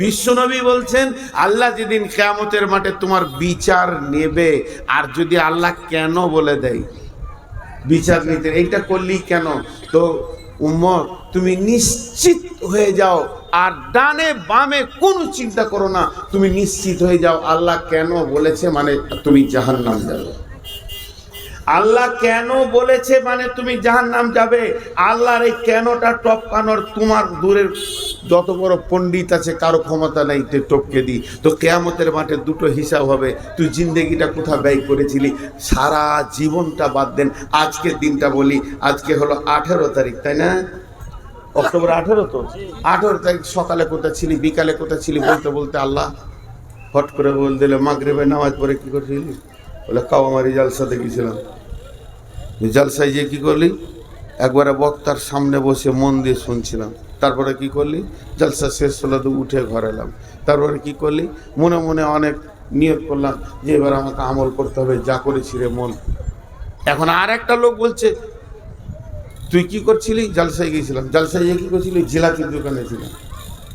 বিশ্বনবী বলছেন আল্লাহ যেদিন কিয়ামতের মাঠে তোমার বিচার নেবে, আর যদি আল্লাহ কেন বলে দেয় বিচার নিতে, এইটা করলি কেন, তো উম্মত তুমি নিশ্চিত হয়ে যাও, আর ডানে বামে কোনো চিন্তা করো না, তুমি নিশ্চিত হয়ে যাও আল্লাহ কেন বলেছে মানে তুমি জাহান্নাম যাবে। আল্লাহ কেন বলেছে মানে তুমি জাহান্নাম যাবে। আল্লাহর এই কেনটা টপকানোর তোমার দূরের যত বড় পণ্ডিত আছে কারো ক্ষমতা নেই টপকে দিই। তো কিয়ামতের মাঠে দুটো হিসাব হবে, তুই জিন্দেগিটা কোথা ব্যয় করেছিলি, সারা জীবনটা বাদ দেন। আজকের দিনটা বলি, আজকে হলো 18 তারিখ, তাই না? অক্টোবর 18, তো 18 তারিখ সকালে কোথায় ছিলি, বিকালে কোথায় ছিলি, বলতে বলতে আল্লাহ হট করে বল দিলে মাগরিবের নামাজ পড়ে কি করছিলি, বলে কাওয়ামারি জালসাতে গেছিলাম। জালসায় যে কি করলি, একবারে বক্তার সামনে বসে মন দিয়ে শুনছিলাম। তারপরে কি করলি, জালসা শেষ হলো তো উঠে ঘরে এলাম। তারপরে কি করলি, মনে মনে অনেক নিয়ত করলাম যে এবার আমাকে আমল করতে হবে, যা করেছি রে মন। এখন আর একটা লোক বলছে তুই কি করছিলি, জালসায় গিয়েছিলাম। জালসায় গিয়ে কি করছিলি, জিলাপির দোকানে ছিলাম।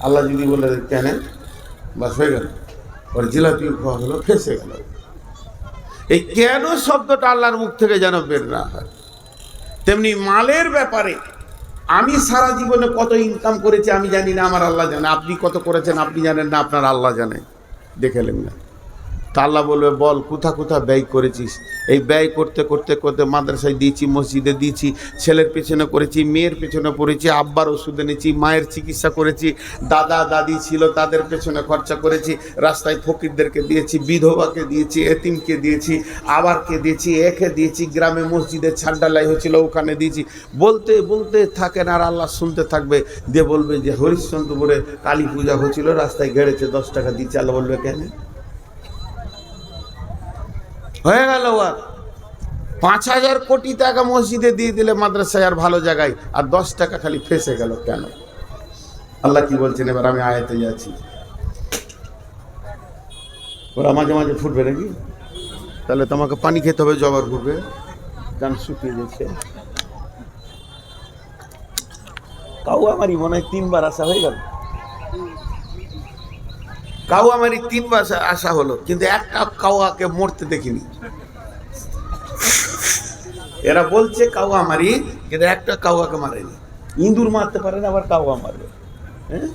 আল্লাহ যদি বলে কেন, বাস হয়ে গেল, ওর জিলাপি খাওয়া হলো, ফেসে গেল। এই কেন শব্দটা আল্লাহর মুখ থেকে যেন বের না হয়। তেমনি মালের ব্যাপারে আমি সারা জীবনে কত ইনকাম করেছি আমি জানি না, আমার আল্লাহ জানে। আপনি কত করেছেন আপনি জানেন না, আপনার আল্লাহ জানে, দেখেলেন না। তা আল্লাহ বলবে বল কোথা কোথা ব্যয় করেছিস। এই ব্যয় করতে করতে করতে মাদ্রাসায় দিয়েছি, মসজিদে দিয়েছি, ছেলের পেছনে করেছি, মেয়ের পেছনে পড়েছি, আব্বার ওষুধ এনেছি, মায়ের চিকিৎসা করেছি, দাদা দাদি ছিল তাদের পেছনে খরচা করেছি, রাস্তায় ফকিরদেরকে দিয়েছি, বিধবাকে দিয়েছি, এতিমকে দিয়েছি, আবারকে দিয়েছি, একে দিয়েছি, গ্রামে মসজিদে ছাড়ডালাই হয়েছিল ওখানে দিয়েছি। বলতে বলতে থাকেন আর আল্লাহ শুনতে থাকবে, দিয়ে বলবে যে হরিশ্চন্দ্রপুরে কালী পূজা হচ্ছিল, রাস্তায় গেড়েছে 10 টাকা দিচ্ছে। আল্লাহ বলবে কেন, হয়ে গেল আর 5,000 কোটি টাকা মসজিদে দিয়ে দিলে মাদ্রাসায় আর ভালো জায়গায়, আর 10 টাকা খালি ফেসে গেল কেন? আল্লাহ কি বলছেন, এবার আমি আয়াতে যাচ্ছি। ওরা মাঝে মাঝে ফুটবে নাকি, তাহলে তোমাকে পানি খেতে হবে, জবার ফুটবে, গান শুকিয়ে যাচ্ছে। কাউ আমারই মনে হয় 3 বার আসা হয়ে গেল, কাউ আমারই 3 বার আসা হলো, কিন্তু একটা কাউকে মরতে দেখিনি। এরা বলছে কাউ আমারই, কিন্তু একটা কাউকে মারেনি। ইঁদুর মারতে পারে না, আবার কাউয়া মারবে। হ্যাঁ,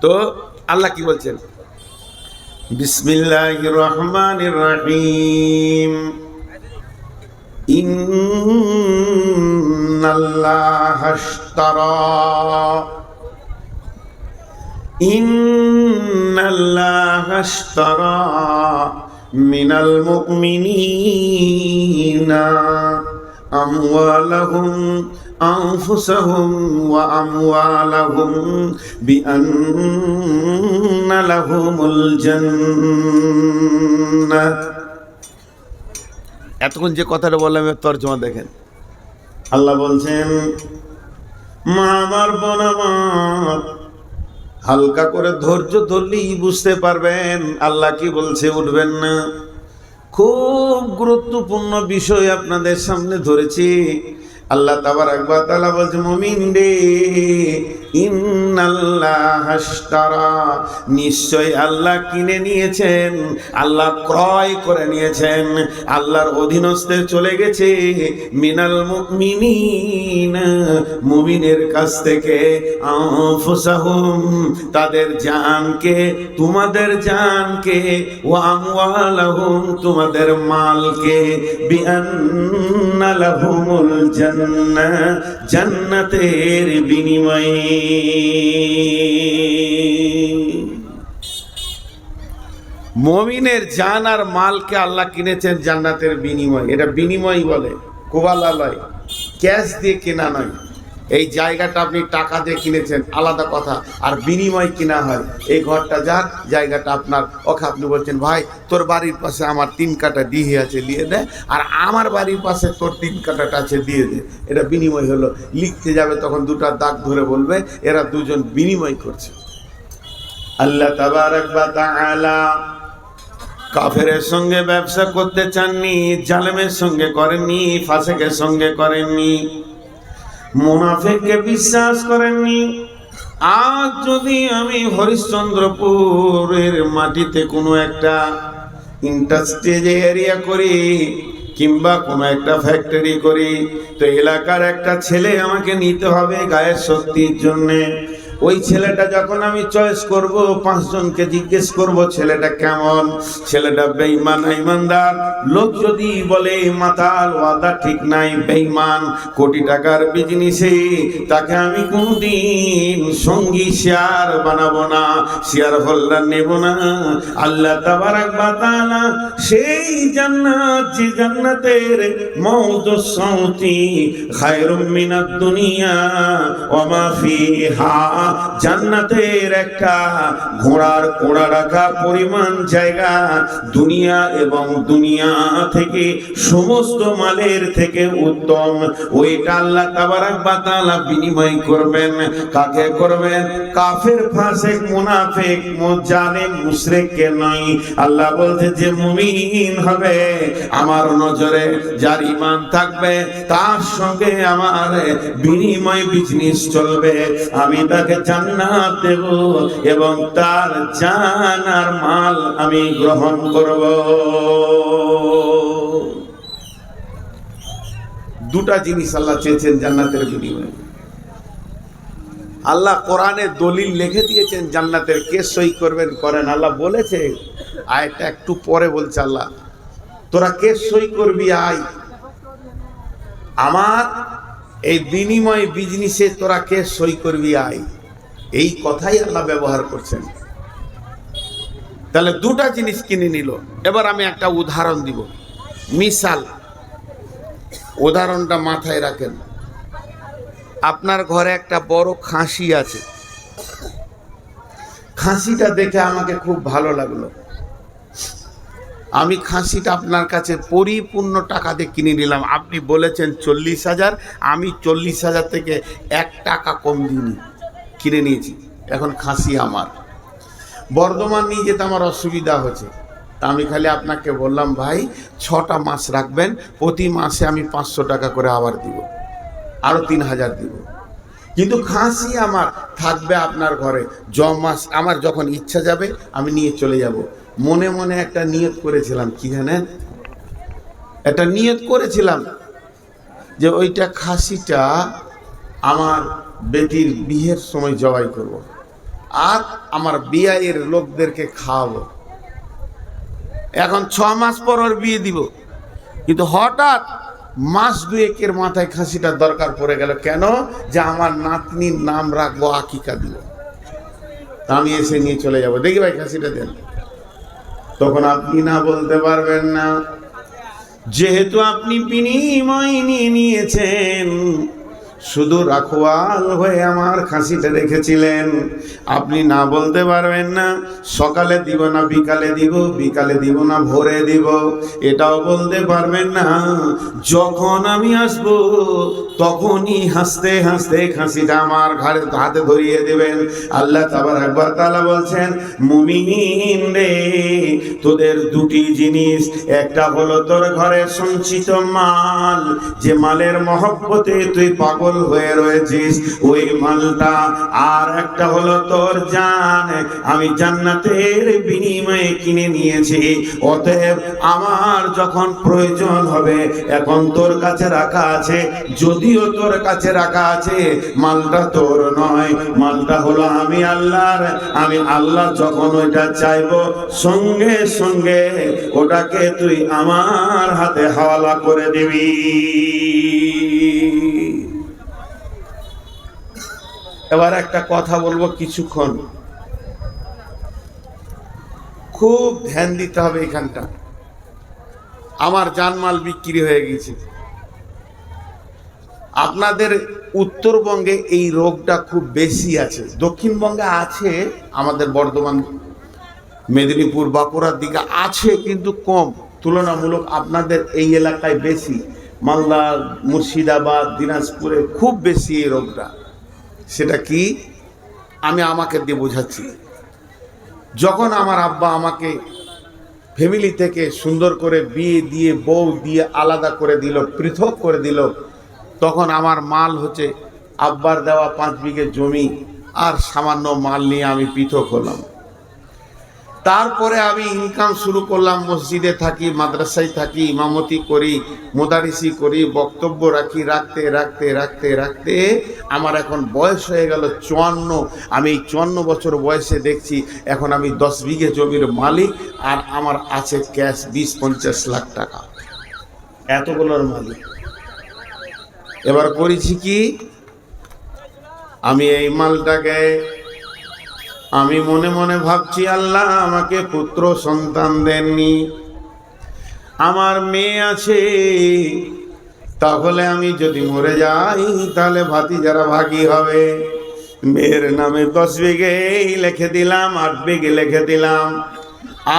তো আল্লাহ কি বলছেন, বিসমিল্লাহির রহমানির রহিম, ইন্নাল্লাহা আশতারা ইন্নাল্লাহা আশতারা মিনাল মুমিনিনা আমওয়ালাহুম আনফুসাহুম ওয়া আমওয়ালাহুম বিআন্না লাহুমুল জান্নাহ। এতক্ষণ যে কথাটা বললাম এর তর্জমা দেখেন। আল্লাহ বলছেন, মা আমার বোন আমার, হালকা করে ধৈর্য ধরলেই বুঝতে পারবেন আল্লাহ কি বলছে, উঠবেন না। খুব গুরুত্বপূর্ণ বিষয় আপনাদের সামনে ধরেছি। আল্লাহ তাবারাক ওয়া তাআলা বলছে, মুমিন রে, ইন্নাল্লাহা আশতারা, নিশ্চয় আল্লাহ কিনে নিয়েছেন, আল্লাহ ক্রয় করে নিয়েছেন, আল্লাহর অধীনস্থে চলে গেছে, মিনাল মুমিনিনা, মুমিনের কাছ থেকে, আনফুসাহুম, তাদের জানকে, তোমাদের জানকে, ওয়া আমওয়ালাহুম, তোমাদের মালকে, বিআন্না লাহুমুল জান্নাহ, জান্নাতের বিনিময়ে। মুমিনের জান আর মালকে আল্লাহ কিনেছেন জান্নাতের বিনিময়। এটা বিনিময় বলে, কোবালালয়, ক্যাশ দিয়ে কেনা নয়। এই জায়গাটা আপনি টাকা দিয়ে কিনেছেন আলাদা কথা, আর বিনিময় কিনা হয়। এই ঘরটা যার, জায়গাটা আপনার। ওকে আপনি বলছেন ভাই তোর বাড়ির পাশে আমার 3 কাঠা ডিহি আছে, দিয়ে দে, আর আমার বাড়ির পাশে তোর 3 কাঠাটা আছে, দিয়ে দে। এটা বিনিময় হলো। লিখতে যাবে তখন 2টা দাগ ধরে বলবে এরা দুজন বিনিময় করছে। আল্লাহ তাবারাক ওয়া তাআলা কাফেরের সঙ্গে ব্যবসা করতে চাননি, জালেমের সঙ্গে করেননি, ফাসিকের সঙ্গে করেননি, মুনাফিককে বিশ্বাস করেননি, আজ যদি আমি হরিশ্চন্দ্রপুরের মাটিতে কোনো একটা ইন্ডাস্ট্রিজ এরিয়া করি কিংবা কোনো একটা ফ্যাক্টরি করি, তো এলাকার একটা ছেলে আমাকে নিতে হবে গায়ের শক্তির জন্যে। ওই ছেলেটা যখন আমি চয়েস করব, 5 জনকে জিজ্ঞেস করব ছেলেটা কেমন, ছেলেটা বেঈমান না ইমানদার। লোক যদি বলে মাতাল, ওয়াদা ঠিক নাই, বেঈমান, কোটি টাকার বিজনেসে, তাকে আমি কোনদিন সঙ্গী শেয়ার বানাবো না, শেয়ার হোল্ডার নেব না। আল্লাহ তাবারাক ওয়া তাআলা সেই জান্নাত, যে জান্নাতের মাউদুস সাউতি খায়রুম মিনাদ দুনিয়া ওয়া মা ফিহা, জান্নাতের একটা ঘোড়ার কোড়া রাখা পরিমাণ জায়গা, দুনিয়া এবং দুনিয়া থেকে সমস্ত মালের থেকে উত্তম। ওইটা আল্লাহ তাবারাক ওয়া তাআলা বিনিময় করবেন। কাকে করবেন? কাফের, ফাসিক, মুনাফিক, জালেম, মুশরিককে নয়। আল্লাহ বলতে যে মুমিন হবে আমার নজরে, যার ঈমান থাকবে, তার সঙ্গে আমার বিনিময় বিজনেস চলবে। আমি তাকে জান্নাত দেব এবং তার জান আর মাল আমি গ্রহণ করব। দুটা জিনিস আল্লাহ চেয়েছেন জান্নাতের বিনিময়ে। আল্লাহ কোরআনে দলিল লিখে দিয়েছেন জান্নাতের। কে সই করবেন করেন, আল্লাহ বলেছে। আয়টা একটু পরে বলছে আল্লাহ, তোরা কে সই করবি আয়, আমার এই বিনিময় বিজনেসে তোরা কে সই করবি আয়। এই কথাই আল্লাহ ব্যবহার করছেন। তাহলে দুটা জিনিস কিনে নিল। এবার আমি একটা উদাহরণ দিব, মিসাল। উদাহরণটা মাথায় রাখেন। আপনার ঘরে একটা বড় খাসি আছে, খাসিটা দেখে আমাকে খুব ভালো লাগলো। আমি খাসিটা আপনার কাছে পরিপূর্ণ টাকা দিয়ে কিনে নিলাম। আপনি বলেছেন 40,000, আমি 40,000 থেকে 1 টাকা কম দিইনি, কিনে নিয়েছি। এখন খাসি আমার। বর্ধমান নিয়ে যেতে আমার অসুবিধা হচ্ছে, তা আমি খালি আপনাকে বললাম ভাই 6টা মাস রাখবেন, প্রতি মাসে আমি 500 টাকা করে আবার দিব, আরও 3,000 দিব। কিন্তু খাসি আমার থাকবে আপনার ঘরে মাস, আমার যখন ইচ্ছা যাবে আমি নিয়ে চলে যাব। মনে মনে একটা নিয়ত করেছিলাম, কি জানেন, একটা নিয়ত করেছিলাম যে ওইটা খাসিটা আমার বেটির বিয়ের সময় জবাই করব, আর আমার বিয়ের লোকদেরকে খাওয়াবো। এখন 6 মাস পর ওর বিয়ে দিব, কিন্তু হঠাৎ মাস 2-1 মাথায় খাসিটার দরকার পড়ে গেল। কেন? যে আমার নাতনির নাম রাখবো, আকিকা দিব। আমি এসে নিয়ে চলে যাব, দেখি ভাই খাসিটা দেন। তখন আপনি না বলতে পারবেন না, যেহেতু আপনি বিনিময় নিয়ে নিয়েছেন, শুধু রাখওয়াল হয়ে আমার খাসিটা রেখেছিলেন। আপনি না বলতে পারবেন না সকালে দিব না বিকালে দিব, বিকালে দিব না ভোরে দিব, এটাও বলতে পারবেন না। যখন আমি আসব তখনই হাসতে হাসতে খাসিটা আমার ঘাড়ে হাতে ধরিয়ে দেবেন। আল্লাহ তাবারক ওয়া তাআলা বলছেন, মুমিন রে, তোদের দুটি জিনিস, একটা হলো তোর ঘরে সঞ্চিত মাল, যে মালের মহব্বতে তুই পাগল হয়ে রয়েছিস, ওই মালটা। আর একটা হলো তোর জান, আমি জান্নাতের বিনিময়ে কিনে নিয়েছি। অতএব আমার যখন প্রয়োজন হবে, এখন তোর কাছে রাখা আছে, যদিও তোর কাছে রাখা আছে, মালটা তোর নয়, মালটা হলো আমি আল্লাহর। আমি আল্লাহ যখন ওইটা চাইবো, সঙ্গে সঙ্গে ওটাকে তুই আমার হাতে হাওয়ালা করে দিবি। এবার একটা কথা বলবো, কিছুক্ষণ খুব ধ্যান দিতে হবে। এখানটা আমার জানমাল বিক্রি হয়ে গেছে। আপনাদের উত্তরবঙ্গে এই রোগটা খুব বেশি আছে, দক্ষিণবঙ্গে আছে, আমাদের বর্ধমান, মেদিনীপুর, বাঁকুড়ার দিকে আছে, কিন্তু কম তুলনামূলক। আপনাদের এই এলাকায় বেশি, মালদা, মুর্শিদাবাদ, দিনাজপুরে খুব বেশি এই রোগটা। সেটা কি আমি আমাকে দিয়ে বোঝাচ্ছি। যখন আমার আব্বা আমাকে ফ্যামিলি থেকে সুন্দর করে বিয়ে দিয়ে, বউ দিয়ে আলাদা করে দিল, পৃথক করে দিল, তখন আমার মাল হচ্ছে আব্বার দেওয়া 5 বিঘে জমি, আর সামান্য মাল নিয়ে আমি পৃথক হলাম। তারপরে আমি ইনকাম শুরু করলাম, মসজিদে থাকি, মাদ্রাসায় থাকি, ইমামতি করি, মোদারিসি করি, বক্তব্য রাখি, রাখতে রাখতে রাখতে রাখতে আমার এখন বয়স হয়ে গেল 54। আমি এই 54 বছর বয়সে দেখছি এখন আমি 10 বিঘে জমির মালিক, আর আমার আছে ক্যাশ 20-50 লাখ টাকা, এতগুলোর মালিক। এবার করেছি কি, আমি এই মালটাকে আমি মনে মনে ভাবছি, আল্লাহ আমাকে পুত্র সন্তান দেননি, আমার মেয়ে আছে, তাহলে আমি যদি মরে যাই তাহলে ভাতিজারা ভাগী হবে। মেয়ের নামে 10 বিঘে লিখে দিলাম, 8 বিঘে লিখে দিলাম,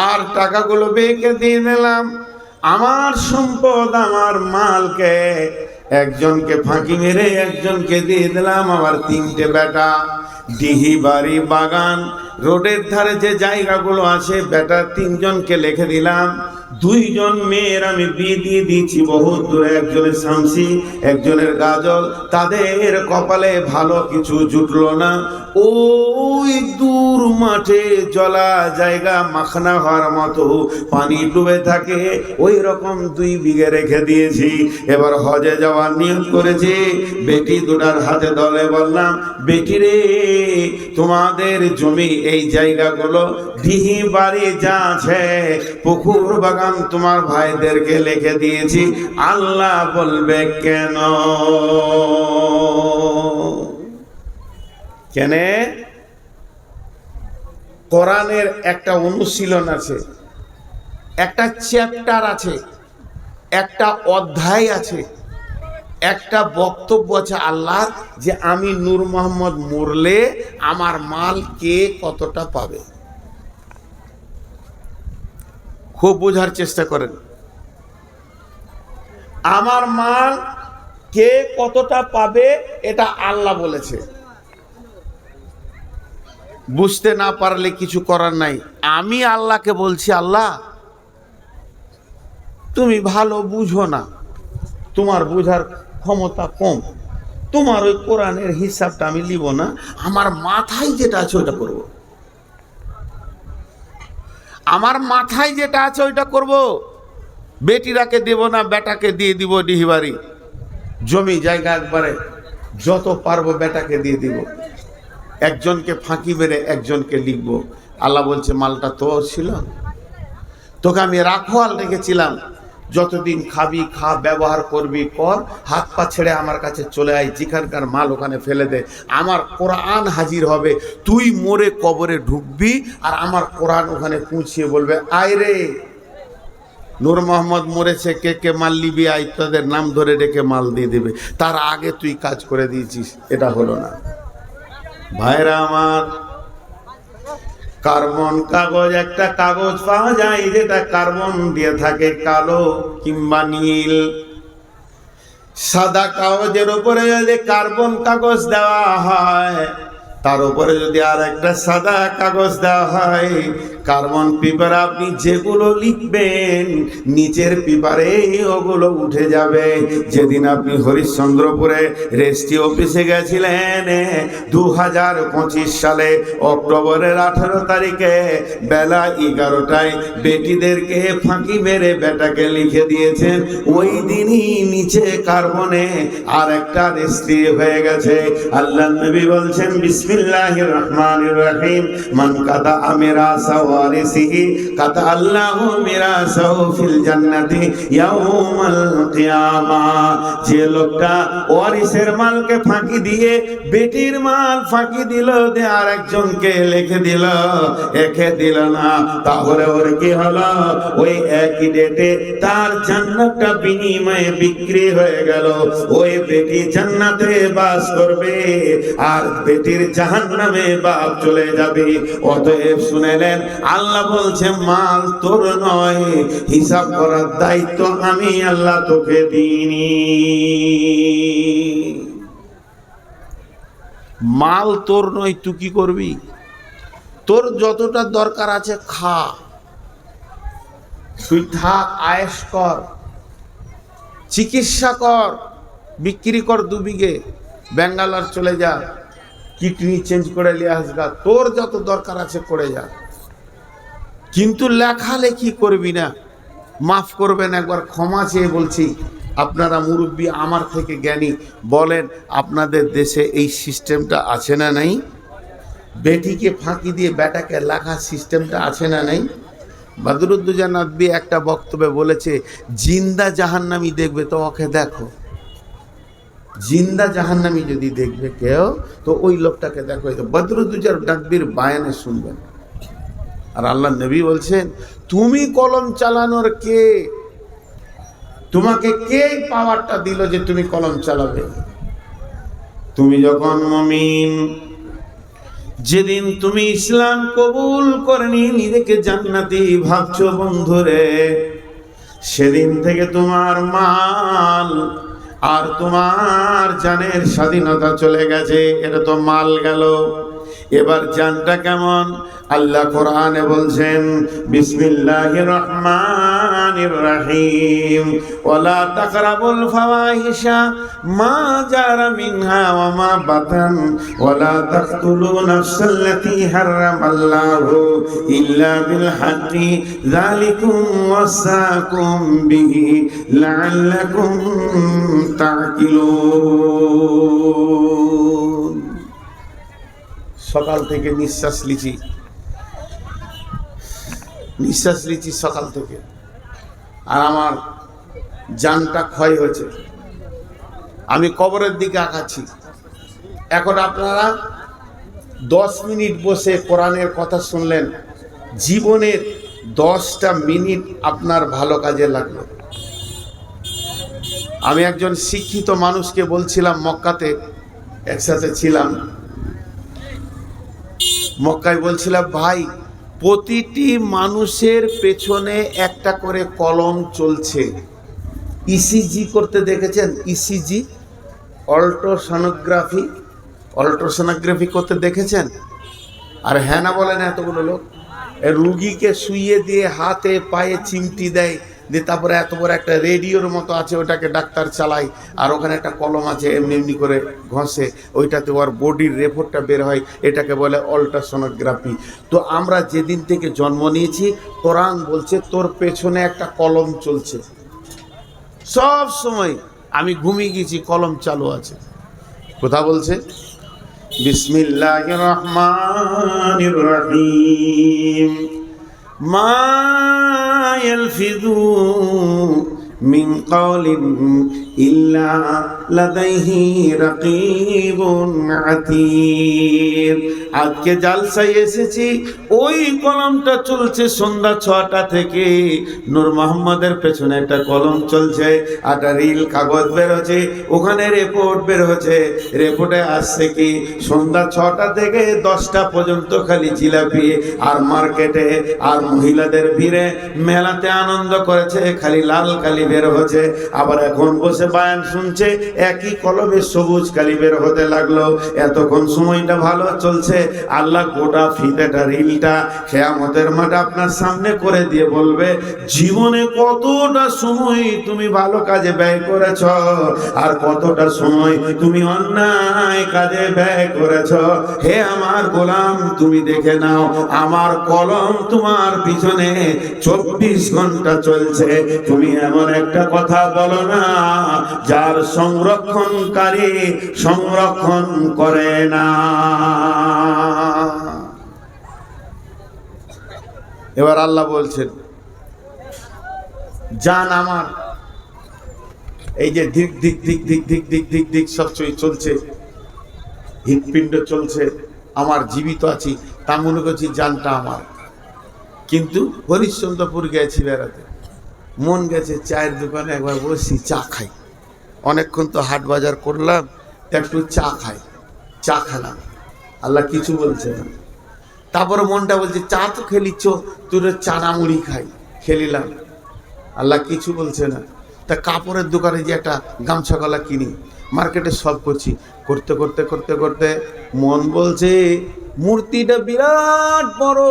আর টাকাগুলো বেঁকে দিয়ে দিলাম। আমার সম্পদ, আমার মালকে একজনকে ফাঁকি মেরে একজনকে দিয়ে দিলাম, আমার 3টে বেটা। ডিহি বাড়ি বাগান রোডের ধারে যে জায়গাগুলো আছে, বেটা 3 জনকে লিখে দিলাম। 2 জন মেয়ের আমি বিয়ে দিয়ে দিয়েছি বহুত দূরে, একজনের শামসি, একজনের গাজল। তাদের কপালে ভালো কিছু জুটলো না, ওই দূর মাঠে জলা জায়গা মাখনা হওয়ার মতো পানি ডুবে থাকে, ওই রকম 2 বিঘে রেখে দিয়েছি। এবার হজে যাওয়ার নিয়ত করেছি, বেটি দুটার হাতে দলে বললাম, বেটি রে, তোমাদের জমি এই জায়গাগুলো, ডিহি বাড়ি যা আছে, পুকুর বাগান তোমার ভাইদেরকে লিখে দিয়েছি। আল্লাহ বলবে কেন? কেন? কোরআনের একটা অনুশীলন আছে, একটা চ্যাপ্টার আছে, একটা অধ্যায় আছে, একটা বক্তব্য আছে আল্লাহর, যে আমি নূর মোহাম্মদ মরলে আমার মাল কে কতটা পাবে। খুব বোঝার চেষ্টা করেন, আমার মাল কে কতটা পাবে এটা আল্লাহ বলেছে। বুঝতে না পারলে কিছু করার নাই। আমি আল্লাহকে বলছি, আল্লাহ তুমি ভালো বুঝো না, তোমার বুঝার ক্ষমতা কম, তোমার ওই কোরআনের হিসাবটা আমি লিব না, আমার মাথায় যেটা আছে ওইটা করব, আমার মাথায় যেটা আছে ওইটা করব। বেটিরাকে দেব না, বেটাকে দিয়ে দিব ডিহিবাড়ি জমি জায়গা, একবারে যত পারবো বেটাকে দিয়ে দিব, একজনকে ফাঁকি মেরে একজনকে লিখব। আল্লাহ বলছে মালটা তোর ছিল, তোকে আমি রাখোয়াল রেখেছিলাম, যতদিন খাবি খা, ব্যবহার করবি কর, হাত পা ছেড়ে আমার কাছে চলে আয়, যেখানকার মাল ওখানে ফেলে দে, আমার কোরআন হাজির হবে, তুই মরে কবরে ঢুকবি আর আমার কোরআন ওখানে পৌঁছিয়ে বলবে, আয় রে নূর মোহাম্মদ মরেছে, কে কে মাল লিবি আয়, তাদের নাম ধরে ডেকে মাল দিয়ে দেবে। তার আগে তুই কাজ করে দিয়েছিস, এটা হলো না। ভাইরা আমার, কার্বন কাগজ, একটা কাগজ পাওয়া যায় যেটা কার্বন দিয়ে থাকে, কালো কিংবা নীল। সাদা কাগজের উপরে যদি কার্বন কাগজ দেওয়া হয়, তার উপরে যদি আর একটা সাদা কাগজ দেওয়া হয়, কার্বন পেপার আপনি যেগুলো লিখবেন নিচের পেপারে ওগুলো উঠে যাবে। যেদিন আপনি হরিশ্চন্দ্রপুরে রেজিস্ট্রি অফিসে গেছিলেন 2025 সালে অক্টোবরের 18 তারিখে বেলা 11টায় বেটিদেরকে ফাঁকি মেরে বেটাকে লিখে দিয়েছেন, ওই দিনই নিচে কার্বনে আর একটা রেজিস্ট্রি হয়ে গেছে। আল্লাহ নবী বলছেন, বিসমিল্লাহির রহমানির রহিম, মান কাদা আমিরা সাওয়ারিসিহি কাদা আল্লাহু মিরাসাহু ফিল জান্নাতি ইয়াউমাল কিয়ামা। যে লোকটা ওয়ারিসের মালকে ফাঁকি দিয়ে বেটির মাল ফাঁকি দিল, দে আর একজনকে লিখে দিল, একে দিল না, তাহলে ওর কি হলো? ওই একই ডেটে তার জান্নাতটা বিনিময়ে বিক্রি হয়ে গেল। ওই বেটি জান্নাতে বাস করবে আর বেটির জাহান্নামে বাপ চলে যাবে। অতএব শুনেলেন, আল্লাহ বলছে মাল তোর নয়, হিসাব করার দায়িত্ব আমি আল্লাহ তোকে দিইনি। মাল তোর নয়, তুই কি করবি? তোর যতটা দরকার আছে খা, তুই থাক, আয়েশ কর, চিকিৎসা কর, বিক্রি কর 2 বিঘে, ব্যাঙ্গালোর চলে যা, কিডনি চেঞ্জ করে নিয়ে আসগা, তোর যত দরকার আছে করে যা, কিন্তু লেখালেখি করবি না। মাফ করবেন, একবার ক্ষমা চেয়ে বলছি, আপনারা মুরব্বী আমার থেকে জ্ঞানী, বলেন আপনাদের দেশে এই সিস্টেমটা আছে না নাই? বেটিকে ফাঁকি দিয়ে বেটাকে লেখার সিস্টেমটা আছে না নাই? বদরুদ্দোজা নদভী একটা বক্তব্যে বলেছে, জিন্দা জাহান্নামী দেখবে তো ওকে দেখো, জিন্দা জাহান্নামী যদি দেখবে কেউ তো ওই লোকটাকে দেখো। বদরুদ্দোজা নদভীর বায়ানে শুনবেন। আর আল্লাহ নবী বলছেন, তুমি কলম চালানোর কে? তোমাকে কে পাওয়ারটা দিল যে তুমি কলম চালাবে? তুমি যখন মুমিন, যেদিন তুমি ইসলাম কবুল করনি, নিজেকে জান্নাতি ভাবছো বন্ধুরে, সেদিন থেকে তোমার মাল আর তোমার জানের স্বাধীনতা চলে গেছে। এটা তো মাল গেল, এবার জানটা কেমন? আল্লাহ কোরআনে বলছেন, বিসমিল্লাহির রহমানির রহিম, ওয়ালা তাকরাবুল ফাওয়াহিশা মা জারা মিনহা ওয়া মা বাতান, ওয়ালা তাকতুলু নাফসাল্লাতী হারামাল্লাহু ইল্লা বিল হাক্কি, যালিকুম ওয়াসাকুম বিহি লাআল্লাকুম তা'কিলুন। সকাল থেকে নিঃশ্বাস লিছি সকাল থেকে, আর আমার জানটা ক্ষয় হয়েছে, আমি কবরের দিকে আগাচ্ছি। এখন আপনারা 10 মিনিট বসে কোরআনের কথা শুনলেন, জীবনের 10টা মিনিট আপনার ভালো কাজে লাগলো। আমি একজন শিক্ষিত মানুষকে বলছিলাম, মক্কাতে একসাথে ছিলাম, মক্কায় বলছিলাম, ভাই প্রতিটি মানুষের পেছনে একটা করে কলম চলছে। ইসিজি করতে দেখেছেন? ইসিজি, অল্ট্রাসোনোগ্রাফি করতে দেখেছেন? আর হ্যাঁ না বলেন এতগুলো লোক। রুগীকে শুইয়ে দিয়ে হাতে পায়ে চিমটি দেয়, দিয়ে তারপরে এত বড় একটা রেডিওর মতো আছে, ওটাকে ডাক্তার চালায়, আর ওখানে একটা কলম আছে, এমনি এমনি করে ঘষে, ওইটাতে ওর বডির রিপোর্টটা বের হয়, এটাকে বলে অল্ট্রাসোনোগ্রাফি। তো আমরা যেদিন থেকে জন্ম নিয়েছি, কোরআন বলছে তোর পেছনে একটা কলম চলছে সব সময়। আমি ঘুমিয়ে গেছি, কলম চালু আছে। কথা বলছে, বিসমিল্লাহির রহমানির রহিম, মা ইয়ালফিযু মিন কাওলিন ইল্লা লাদাইহি রাকীবুন আতীদ। আজকে জালসায় এসেছি, ওই কলমটা চলছে সন্ধ্যা 6টা থেকে। নূর মোহাম্মদের পেছনে একটা কলম চলছে, একটা রিল কাগজ বের হচ্ছে, ওখানে রিপোর্ট বের হচ্ছে। রিপোর্টে আসছে কি, সন্ধ্যা 6টা থেকে 10টা পর্যন্ত খালি জিলাপি আর মার্কেটে আর মহিলাদের ভিড়ে মেলাতে আনন্দ করেছে, খালি লাল কালি বের হচ্ছে। আবার এখন বসে বায়ান শুনছে, একই কলমে সবুজ কালি বের হতে লাগলো। এতক্ষণ সময়টা ভালো চলছে, আল্লাহ গোটা ফিতেটা রিলটা কিয়ামতের মাঠে আপনার সামনে করে দিয়ে বলবে, জীবনে কতটা সময় তুমি ভালো কাজে ব্যয় করেছ আর কতটা সময় তুমি অন্যায় কাজে ব্যয় করেছ। হে আমার গোলাম, তুমি দেখে নাও, আমার কলম তোমার পিছনে 24 ঘন্টা চলছে। তুমি এমন একটা কথা বলো না যার সংরক্ষণকারী সংরক্ষণ করে না। এবার আল্লাহ বলছেন, জান আমার, এই যে দিক দিক দিক দিক দিক দিক দিক দিক সব চলছে, হৃৎপিণ্ড চলছে, আমার জীবিত আছি, তা মনে করছি জানটা আমার। কিন্তু হরিশ্চন্দ্রপুর গেছি বেড়াতে, মন গেছে চায়ের দোকানে একবার বসি, চা খাই। অনেকক্ষণ তো হাট বাজার করলাম, একটু চা খাই, চা খেলাম, আল্লাহ কিছু বলছে না। তারপরে মনটা বলছে, চা তো খেলিচ্ছ, তোর চানা মুড়ি খাই, খেলিলাম, আল্লাহ কিছু বলছে না। তা কাপড়ের দোকানে যে একটা গামছা গলা কিনি, মার্কেটে সব করছি, করতে করতে করতে করতে মন বলছে মূর্তিটা বিরাট বড়,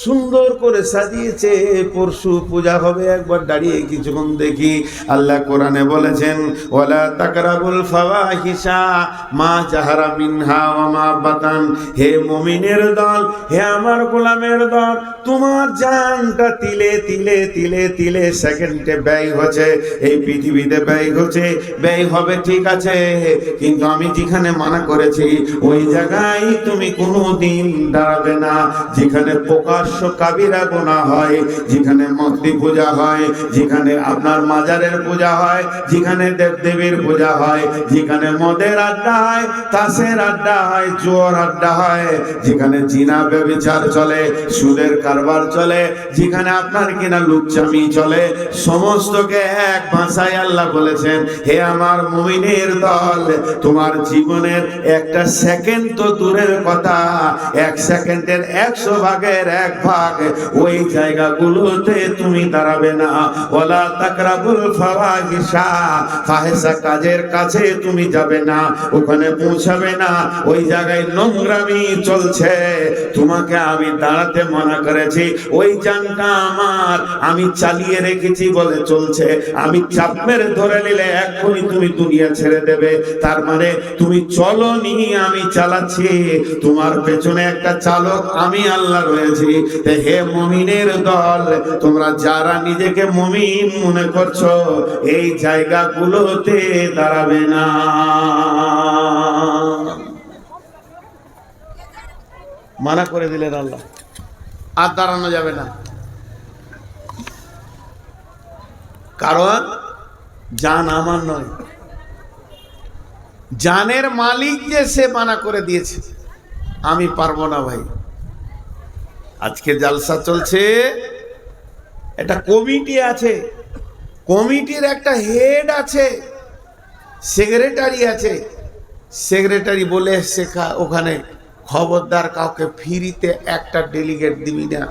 সুন্দর করে সাজিয়েছে, পরশু পূজা হবে, একবার দাঁড়িয়ে কিছুক্ষণ দেখি। আল্লাহ কোরআনে বলেছেন ওয়ালা তাকরাবুল ফাওয়াহিশা মা জাহারা মিনহা ওয়া মা বাতান। হে মুমিনের দল, হে আমার গোলামের দল, তোমার জানটা তিলে তিলে তিলে তিলে সেকেন্ডে ব্যয় হচ্ছে, এই পৃথিবীতে ব্যয় হচ্ছে, ব্যয় হবে ঠিক আছে, কিন্তু আমি যেখানে মানা করেছি ওই জায়গায় তুমি কোনোদিন দাঁড়াবে না। যেখানে প্রকাশ্য কাবিরা গুনাহ হয়, যেখানে মূর্তি পূজা হয়, যেখানে আপনার মাজারের পূজা হয়, যেখানে দেবদেবীর পূজা হয়, যেখানে মদের আড্ডা হয়, তাসের আড্ডা হয়, জুয়ার আড্ডা হয়, যেখানে জিনা ব্যভিচার চলে, সুদের কারবার চলে, যেখানে আপনার কিনা লুচ্চামি চলে, সমস্তকে এক ভাষায় আল্লাহ বলেছেন হে আমার মুমিনের দল, তোমার জীবনের একটা সেকেন্ড তো দূরের কথা, এক সেকেন্ডের 100 ভাগের 1 ভাগ ওই জায়গাগুলোতে তুমি দাঁড়াবে না। ওয়ালা তাকরাবুল ফাওয়াহিশা, ফাহিশা কাজের কাছে তুমি যাবে না, ওখানে পৌঁছাবে না, ওই জায়গায় নোংরামি চলছে, তোমাকে আমি দাঁড়াতে মানা করেছি। ওই জানটা আমার, আমি চালিয়ে রেখেছি বলে চলছে, আমি চাপ মেরে ধরে নিলে এক্ষুনি তুমি দুনিয়া ছেড়ে দেবে, তার মানে তুমি চলনি, আমি চালাচ্ছি, তোমার পেছনে একটা চালক আমি আল্লাহ রয়েছি। হে মুমিনের দল, তোমরা যারা নিজেকে মুমিন মনে করছো এই জায়গাগুলোতে দাঁড়াবে না। মানা করে দিলেন আল্লাহ, আর দাঁড়ানো যাবে না, কারণ জান আমার নয়, জানের মালিক যে সে মানা করে দিয়েছে, আমি পারবো না ভাই। আজকে জালসা চলছে, একটা কমিটি আছে, কমিটির একটা হেড আছে, সেক্রেটারি আছে, সেক্রেটারি বলে শেখা ওখানে খবরদার কাউকে ফ্রিতে একটা ডেলিগেট দিবি না,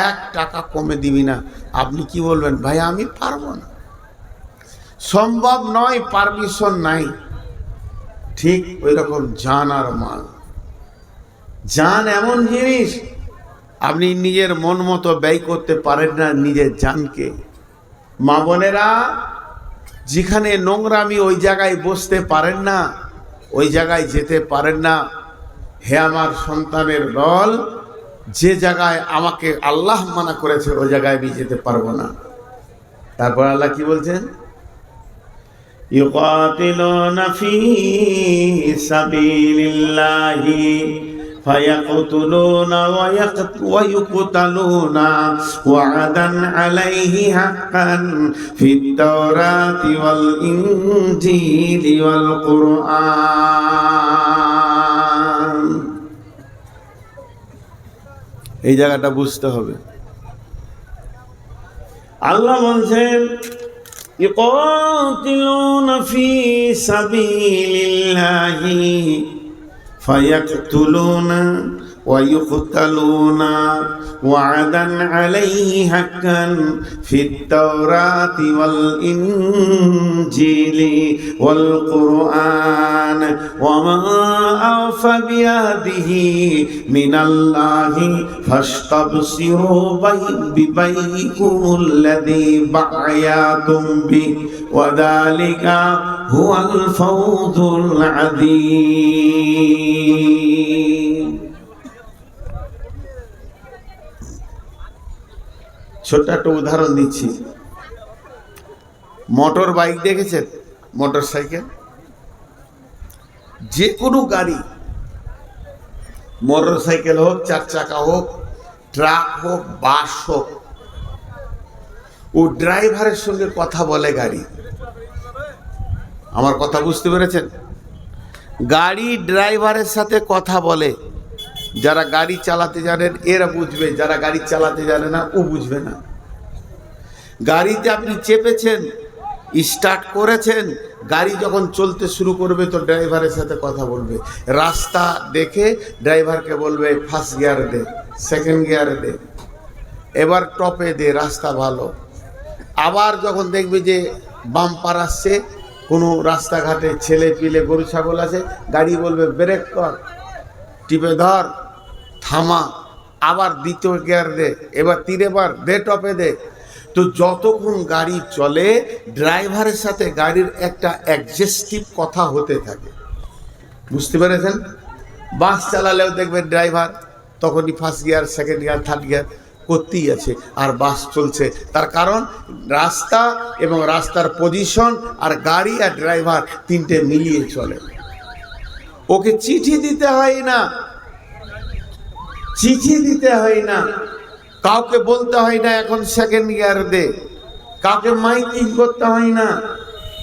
1 টাকা কমে দিবি না। আপনি কি বলবেন? ভাই আমি পারবো না, সম্ভব নয়, পারমিশন নাই। ঠিক ওই রকম জান আর মাল, জান এমন জিনিস আপনি নিজের মন মতো ব্যয় করতে পারেন না নিজের জানকে। মা বোনেরা, যেখানে নোংরামি ওই জায়গায় বসতে পারেন না, ওই জায়গায় যেতে পারেন না। হে আমার সন্তানের দল, যে জায়গায় আমাকে আল্লাহ মানা করেছে ওই জায়গায় আমি যেতে পারবো না। তারপর আল্লাহ কি বলছেন? ইউকাতিলুনা ফি সাবিলিল্লাহি ফায়াকতুলুনা ওয়া ইউকতালুনা ওয়া'দান আলাইহি হাক্কান ফিত তাওরাতি ওয়াল ইনজিলি ওয়াল কুরআন। এই জায়গাটা বুঝতে হবে। আল্লাহ বলছেন ইউকাতিলুনা ফি সাবিলিল্লাহি ফায়াকতুলুনা ওয়া ইউকতালুনা ওয়া'দান আলাইহি হাক্কান ফিত তাওরাতি ওয়াল ইনজিলি ওয়াল কুরআন ওয়া মা আওফা বিয়াদিহি মিনাল্লাহি ফাস্তাবসিরু বিবাইকুমুল্লাযী বা'য়াতুম বি ওয়া যালিকা হুয়াল ফাওজুল আযীম। ছোট্ট একটা উদাহরণ দিচ্ছি। মোটর বাইক দেখেছেন? মোটর সাইকেল, যে কোনো গাড়ি, মোটর সাইকেল হোক, 4 চাকা হোক, ট্রাক হোক, বাস হোক, ও ড্রাইভারের সঙ্গে কথা বলে গাড়ি। আমার কথা বুঝতে পেরেছেন? গাড়ি ড্রাইভারের সাথে কথা বলে। যারা গাড়ি চালাতে জানেন এরা বুঝবে, যারা গাড়ি চালাতে জানে না ও বুঝবে না। গাড়িতে আপনি চেপেছেন, স্টার্ট করেছেন, গাড়ি যখন চলতে শুরু করবে তো ড্রাইভারের সাথে কথা বলবে। রাস্তা দেখে ড্রাইভারকে বলবে ফার্স্ট গিয়ারে দে, সেকেন্ড গিয়ারে দে, এবার টপে দে, রাস্তা ভালো। আবার যখন দেখবে যে বাম্পার আসছে, কোনো রাস্তাঘাটে ছেলে পিলে গরু ছাগল আছে, গাড়ি বলবে ব্রেক কর, টিপে ধর, থামা, আবার দ্বিতীয় গিয়ার দে, এবার 3 বার দে, টপে দে। তো যতক্ষণ গাড়ি চলে ড্রাইভারের সাথে গাড়ির একটা অ্যাডজাস্টিভ কথা হতে থাকে, বুঝতে পেরেছেন? বাস চালালেও দেখবেন ড্রাইভার তখনই first gear, second gear, third gear করতেই আছে, আর বাস চলছে। তার কারণ রাস্তা এবং রাস্তার পজিশন আর গাড়ি আর ড্রাইভার তিনটে মিলিয়ে চলে। ওকে চিঠি দিতে হয় না, চিঠি দিতে হয় না, কাউকে বলতে হয় না এখন সেকেন্ড গিয়ার দে, কাউকে মাইকিং করতে হয় না,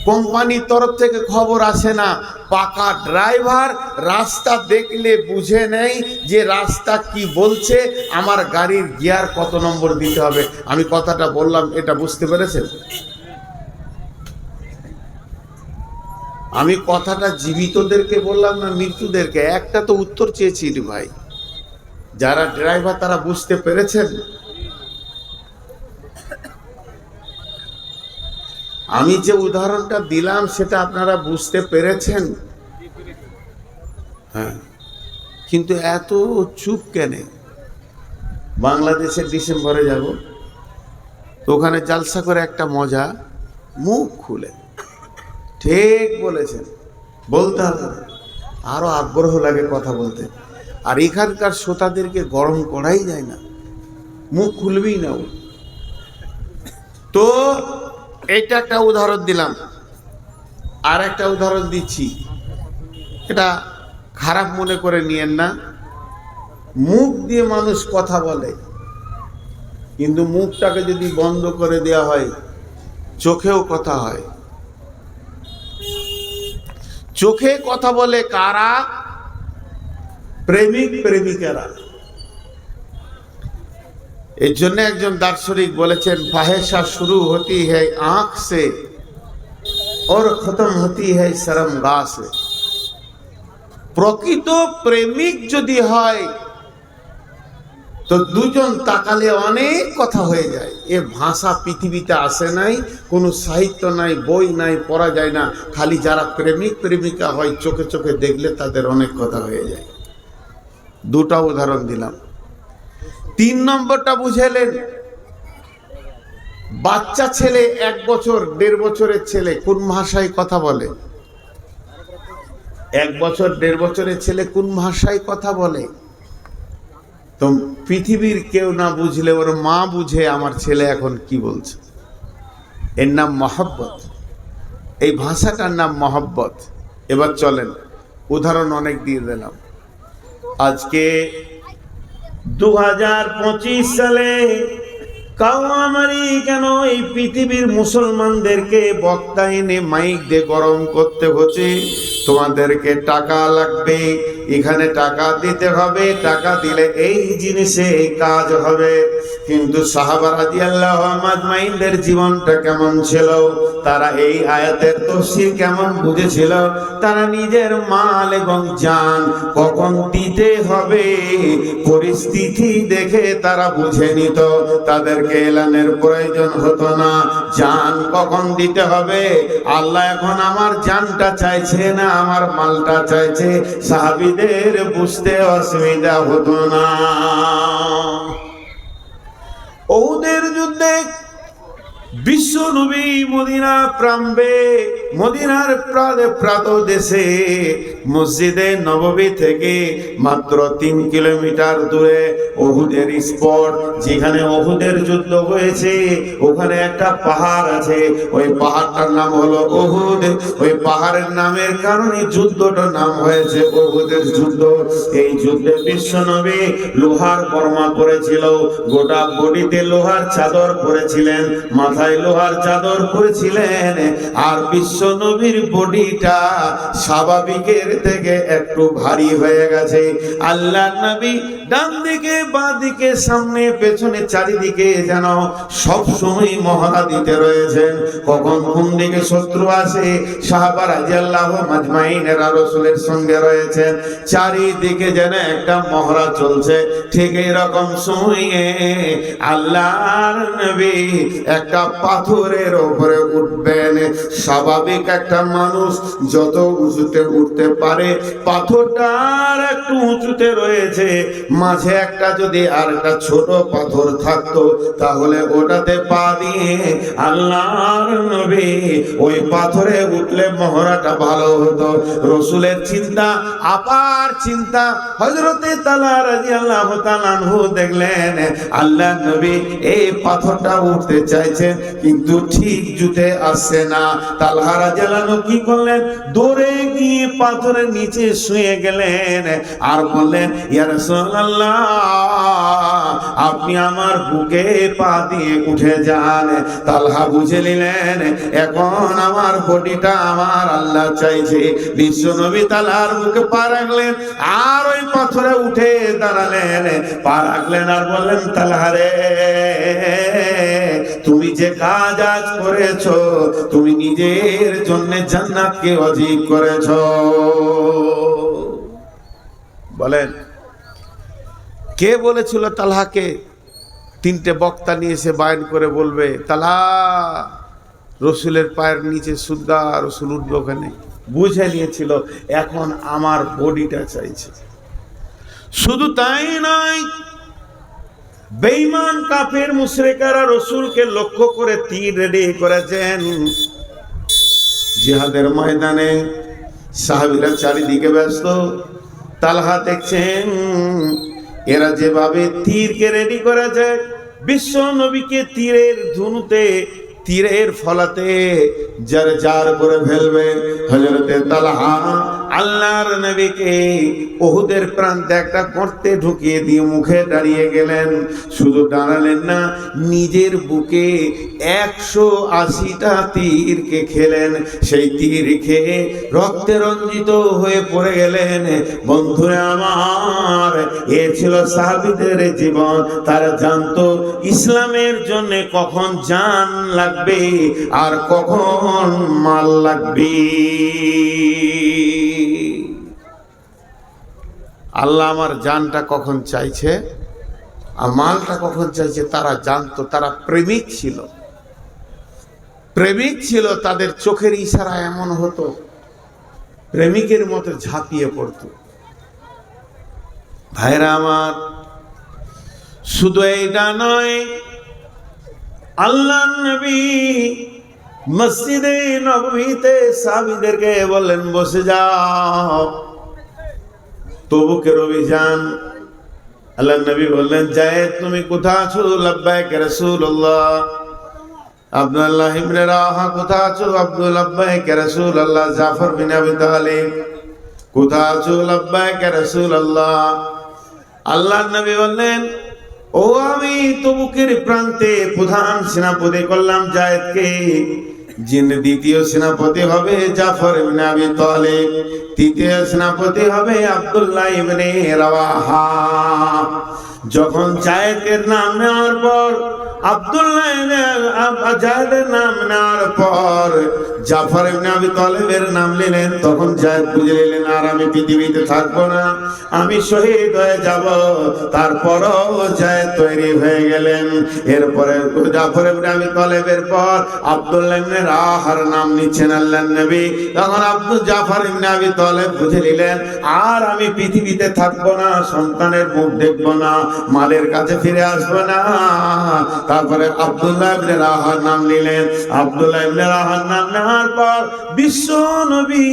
কোম্পানির তরফ থেকে খবর আসে না। পাকা ড্রাইভার রাস্তা দেখলে বুঝে নেয় যে রাস্তা কি বলছে, আমার গাড়ির গিয়ার কত নম্বর দিতে হবে। আমি কথাটা বললাম, এটা বুঝতে পেরেছেন? আমি কথাটা জীবিতদেরকে বললাম না মৃত্যুদেরকে? একটা তো উত্তর চেয়েছি ভাই। যারা ড্রাইভার তারা বুঝতে পেরেছেন? আমি যে উদাহরণটা দিলাম সেটা আপনারা বুঝতে পেরেছেন? হ্যাঁ, কিন্তু এত চুপ কেন? বাংলাদেশে ডিসেম্বরে যাব, তো ওখানে জালসা করে একটা মজা, মুখ খুলে ঠিক বলেছেন, বলতে হবে, আরো আগ্রহ লাগে কথা বলতে। আর এখানকার শ্রোতাদেরকে গরম করাই যায় না, মুখ খুলবেই না। তো এইটা একটা উদাহরণ দিলাম, আর একটা উদাহরণ দিচ্ছি, এটা খারাপ মনে করে নিয়েন না। মুখ দিয়ে মানুষ কথা বলে, কিন্তু মুখটাকে যদি বন্ধ করে দেওয়া হয় চোখেও কথা হয়। চোখে কথা বলে কারা? প্রেমিক প্রেমিকারা। এর জন্য একজন দার্শনিক বলেছেন, ফাহেশা শুরু হতি হ্যায় আঁখ সে और खत्म होती है शर्मगाह से। প্রকৃত প্রেমিক যদি হয় তো দুজন তাকালে অনেক কথা হয়ে যায়। এ ভাষা পৃথিবীতে আসে নাই, কোনো সাহিত্য নাই, বই নাই, পড়া যায় না। খালি যারা প্রেমিক প্রেমিকা হয় চোখে চোখে দেখলে তাদের অনেক কথা হয়ে যায়। দুটা উদাহরণ দিলাম। 3 নম্বরটা বুঝেলেন? বাচ্চা ছেলে 1 বছর 1.5 বছরের ছেলে কোন ভাষায় কথা বলে? 1 বছর 1.5 বছরের ছেলে কোন ভাষায় কথা বলে? তো পৃথিবীর কেউ না বুঝলে ওর মা বুঝে আমার ছেলে এখন কি বলছে। এর নাম মহব্বত, এই ভাষাটার নাম মহব্বত। এবার চলেন, উদাহরণ অনেক দিয়ে দিলাম। আজকে 2025 সালে কাওয়ামারি কেন এই পৃথিবীর মুসলমানদেরকে বক্তা এনে মাইক দিয়ে গরম করতে হচ্ছে? তোমাদেরকে টাকা লাগবে, এখানে টাকা দিতে হবে, টাকা দিলে এই জিনিসে এই কাজ হবে। কিন্তু সাহাবা রাদিয়াল্লাহু আজমাইনদের জীবনটা কেমন ছিল? তারা এই আয়াতের তাফসীর কেমন বুঝেছিল? তারা নিজের মাল এবং জান কখন দিতে হবে পরিস্থিতি দেখে তারা বুঝে নিত। তাদেরকে এলানের প্রয়োজন হতো না জান কখন দিতে হবে। আল্লাহ এখন আমার জানটা চাইছে না আমার মালটা চাইছে, সাহাবীদের বুঝতে অসুবিধা হতো না। ওদের যুদ্ধে বিশ্ব নবী মদিনা প্রাম্বে, মদিনার প্রাতদেশে মসজিদে নববী থেকে মাত্র 3 কিলোমিটার দূরে উহুদের স্পট, যেখানে উহুদের যুদ্ধ হয়েছে, ওখানে একটা পাহাড় আছে। ওই পাহাড়টার নাম হলো উহুদ। ওই পাহাড়ের নামের কারণে যুদ্ধটার নাম হয়েছে উহুদের যুদ্ধ। এই যুদ্ধে বিশ্ব নবী লোহার বর্মা পরেছিল, গোটা বডিতে লোহার চাদর পরেছিলেন, মাথায় লোহার চাদর পরেছিলেন। আর বিশ্ব নবীর বডিটা স্বাভাবিকের থেকে একটু ভারী হয়ে গেছে। আল্লাহ নবী ডান দিকে বাঁ দিকে সামনে পেছনে চারিদিকে যেন সব সময় মহড়া দিতে রয়েছেন, কখন কোন দিকে শত্রু আসে। সাহাবা রাদিয়াল্লাহু মাজমাইনেরা রাসূলের সঙ্গে রয়েছেন, চারিদিকে যেন একটা মহড়া চলছে। ঠিক এইরকম সময়ে আল্লাহর নবী একটা পাথরের উপরে উঠবেন। স্বাভাবিক একটা মানুষ যত উঁচুতে উঠতে পারে, পাথরটার একটু উঁচুতে রয়েছে, মাঝে একটা যদি আর একটা ছোট পাথর থাকতো তাহলে ওটাতে পা দিয়ে আল্লাহর নবী ওই পাথরে উঠলে মহড়াটা ভালো হতো। রসুলের চিন্তা, আপার চিন্তা। হযরতে তালহা রাদিয়াল্লাহু তাআলা আনহু দেখলেন আল্লাহর নবী এই পাথরটা উঠতে চাইছেন কিন্তু ঠিক জুতে আসছে না। তালহা রাদিয়াল্লাহু আনহু কি করলেন? দৌড়ে গিয়ে পাথরের নিচে শুয়ে গেলেন আর বললেন, ইয়া রাসূলুল্লাহ, আপনি আমার বুকে পা দিয়ে উঠে যান। তালহা বুঝে নিলেন এখন আমার বডিটা আমার আল্লাহ চাইছে। বিশ্ব নবী তালহার বুকে পা রাখলেন আর ওই পাথরে উঠে দাঁড়ালেন, পা রাখলেন আর বললেন, তালহা রে, তুমি যে কাজ আজ করেছো, তুমি নিজের জন্য জান্নাতকে অজিব করেছো। বলেন, কে বলেছিল তালহাকে? তিনটে বক্তা নিয়ে এসে বায়ান করে বলবে, তালহা রসুলের পায়ের নিচে সুদ্দা, রসুল উঠবে ওখানে। বুঝে নিয়েছিল এখন আমার বডিটা চাইছে। শুধু তাই নয়, বেঈমান কাফের মুশরিকরা রসুলকে লক্ষ্য করে তীর রেডি করেছেন। জিহাদের ময়দানে সাহাবীরা চারিদিকে ব্যস্ত। তালহা দেখছেন এরা যেভাবে তীরকে রেডি করেছে, বিশ্ব নবীকে তীরের ধনুতে, তীরের ফলাতে যার যার করে ফেলবে। হযরতে তালহা আল্লাহর নবীকে উহুদের প্রান্তে একটা গর্তে ঢুকিয়ে দিয়ে মুখে দাঁড়িয়ে গেলেন। শুধু দাঁড়ালেন না, নিজের বুকে 180টা তীরকে খেলেন। সেই তীর খেয়ে রক্তে রঞ্জিত হয়ে পড়ে গেলেন। বন্ধুরা আমার, এ ছিল সাহাবীদের জীবন। তারা জানতো ইসলামের জন্য কখন জান লাগবে আর কখন মাল লাগবে। আল্লাহ আমার জানটা কখন চাইছে আর মালটা কখন চাইছে তারা জানতো। তারা প্রেমিক ছিল, প্রেমিক ছিল। তাদের চোখের ইশারা এমন হতো, প্রেমিকের মতো ঝাঁপিয়ে পড়তো। ভাইরা আমার, শুধু এইটা নয়, আল্লাহর নবী মসজিদে নববীতে সাহাবীদেরকে বললেন, বসে যাও। তবুকের অভিযান। আল্লাহর নবী বললেন, যায়েদ তুমি কোথায় আছো? লাব্বাইক রাসূলুল্লাহ। আব্দুল্লাহ ইবনে রাওয়াহা কোথায় আছো? আব্দুল লাব্বাইক রাসূলুল্লাহ। জাফর বিন আবি তালিব কোথায় আছো? লাব্বাইক রাসূলুল্লাহ। আল্লাহর নবী বললেন, ও আমি তবুকের প্রান্তে প্রধান সেনাপতি করলাম যায়েদকে, যিনি দ্বিতীয় সেনাপতি হবে জাফর ইবনে আবি তালিব, তৃতীয় সেনাপতি হবে আব্দুল্লাহ ইবনে রাওয়াহা। যখন যায়েদের নাম নেওয়ার পর, জায়েদের নাম নেওয়ার পর জাফর ইবনে আবি তালিবের নাম নিলেন, তখন যায়েদ বুঝে নিলেন আর আমি পৃথিবীতে থাকবো না, আমি শহীদ হয়ে যাব। তারপরও যায়েদ তৈরি হয়ে গেলেন। এরপরে জাফর ইবনে আবি তালিবের পর আব্দুল্লাহ ইবনে রাওয়াহার নাম নিচ্ছেন আল্লাহর নবী। তখন জাফর ইবনে আবি তালিব বুঝে নিলেন আর আমি পৃথিবীতে থাকবো না, সন্তানের মুখ দেখবো না, মালের কাছে ফিরে আসবো না। তারপরে আব্দুল্লাহ ইবনে রাওয়াহার নাম নিলেন। আব্দুল্লাহ ইবনে রাওয়াহার নাম নেওয়ার পর বিশ্ব নবী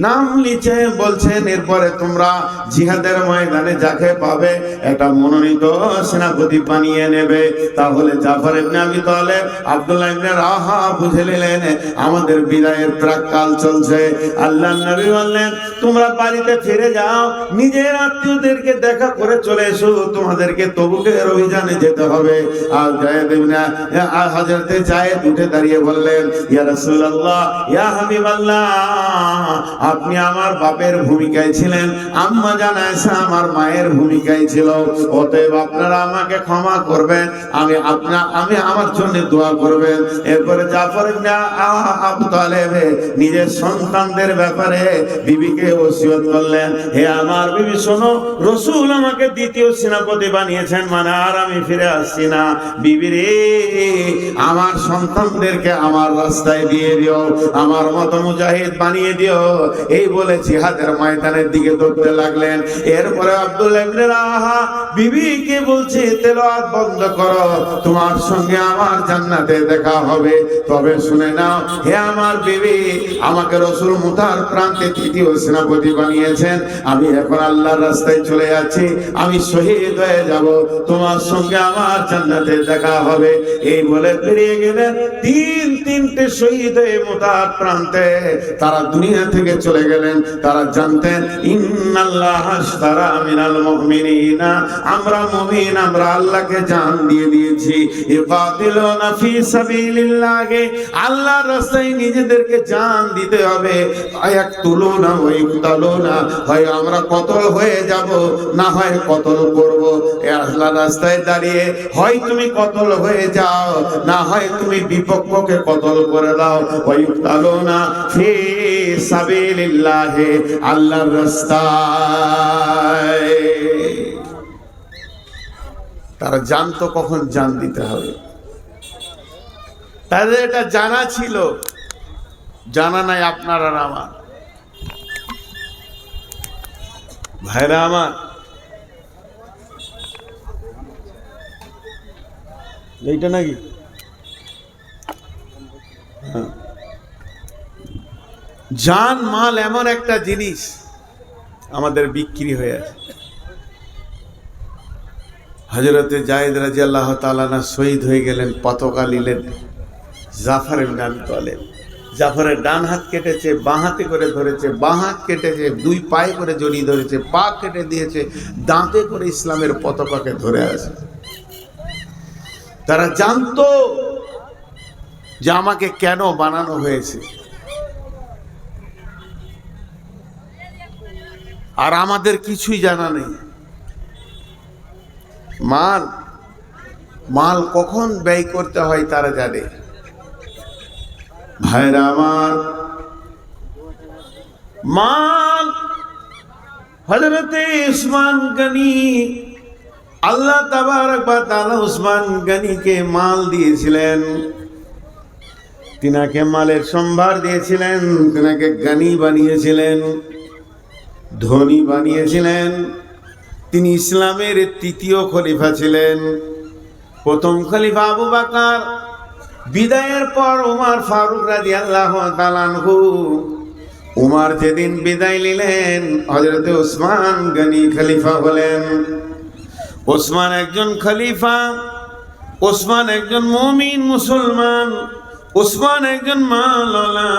নাম লিখে বলছেন, এরপরে তোমরা জিহাদের ময়দানে যাকে পাবে একটা মনোনীত সেনাপতি বানিয়ে নেবে। তাহলে জাফর ইবনে আবি তালিব, আব্দুল্লাহ ইবনে রাওয়াহা বুঝে নিলেন আমাদের বিদায়ের প্রাক্কাল চলছে। আল্লাহর নবী বললেন, তোমরা বাড়িতে ফিরে যাও, নিজের আত্মীয়দেরকে দেখা করে চলে এসো, তোমাদেরকে তবুকের অভিযানে যেতে হবে। আর হযরতে যায়েদ উঠে দাঁড়িয়ে বললেন, ইয়া রাসূলুল্লাহ, ইয়া হাবিবাল্লাহ, আপনি আমার বাপের ভূমিকায় ছিলেন, আম্মা জান আয়েশা আমার মায়ের ভূমিকায় ছিল, অতএব আপনারা আমাকে ক্ষমা করবেন, আমি আমার জন্য দোয়া করবেন। এরপরে জাফর ইবনে আবু তালেব নিজের সন্তানদের ব্যাপারে বিবিকে ওসিয়ত করলেন, হে আমার বিবি শোনো, রাসূল আমাকে দ্বিতীয় সেনাপতি বানিয়েছেন, মানে আর আমি ফিরে আসছি না। বিবি রে, আমার সন্তানদেরকে আমার রাস্তায় দিয়ে দিও, আমার মতো মুজাহিদ বানিয়ে দিও। এই বলে জিহাদের ময়দানের দিকে দৌড়তে লাগলেন। এরপরে আব্দুল্লাহ ইবনে রাহা বিবিকে বলছে, তেলাওয়াত বন্ধ করো, তোমার সঙ্গে আমার জান্নাতে দেখা হবে। তবে শুনে নাও হে আমার বিবি, আমাকে রাসূল মুতার প্রান্তে তৃতীয় সেনাপতি বানিয়েছেন, আমি এখন আল্লাহর রাস্তায় চলে যাচ্ছি, আমি শহীদ হয়ে যাব, তোমার সঙ্গে আমার জান্নাতে দেখা হবে। এই বলে বেরিয়ে গেলেন। তিনটে শহীদ হয়ে মুতার প্রান্তে তারা দুনিয়া থেকে চলে গেলেন। তারা জানতেন ইন্নাল্লাহ আশতারা মিনাল মুমিনিনা, আমরা মুমিন, আমরা আল্লাহকে জান দিয়ে দিয়েছি। ইকাতিলুনা ফি সাবিলিল্লাহ, আল্লাহর রাস্তায় নিজেদেরকে জান দিতে হবে। আয়াকতুলুনা ওয়া ইকতালুনা, হয় আমরা কতল হয়ে যাব, না হয় কতল করব। এই আল্লাহর রাস্তায় দাঁড়িয়ে হয় তুমি কতল হয়ে যাও, না হয় তুমি বিপক্ষকে কতল করে দাও। ওয়া ইকতালুনা ফি সাবিলিল্লাহ, আল্লাহর রাস্তায়। তারা জানতো কখন জান দিতে হবে, তাদের এটা জানা ছিল, জানা নাই আপনার আর আমার। ভাইরা আমার, এইটা নাকি জান মাল এমন একটা জিনিস আমাদের বিক্রি হয়ে আছে। হযরতে যায়েদ রাদিয়াল্লাহু তাআলা না শহীদ হয়ে গেলেন, পতাকা নিলেন জাফর ইবনে আবি তালেব। জাফরের ডান হাত কেটেছে, বাঁ হাতে করে ধরেছে, বাঁ হাত কেটেছে, দুই পায়ে করে জড়িয়ে ধরেছে, পা কেটে দিয়েছে, দাঁতে করে ইসলামের পতাকাকে ধরে আছে। তারা জানতো যে আমাকে কেন বানানো হয়েছে, আর আমাদের কিছুই জানা নেই। মাল কখন ব্যয় করতে হয় তারা জানে। ভাইরা আমার, মাল হযরতে উসমান গনি, আল্লাহ তাবারক ওয়া তাআলা উসমান গনিকে মাল দিয়েছিলেন, তিনাকে মালের সম্ভার দিয়েছিলেন, তিনাকে গনি বানিয়েছিলেন, ধনী বানিয়েছিলেন। তিনি ইসলামের তৃতীয় খলিফা ছিলেন। প্রথম খলিফা আবু বকর, বিদায়ের পর ওমর ফারুক রাদিয়াল্লাহু তাআলা আনহু। ওমর যেদিন বিদায় নিলেন, হযরতে উসমান গনি খলিফা হলেন। ওসমান একজন খলিফা, ওসমান একজন মুমিন মুসলমান, ওসমান একজন মাওলানা।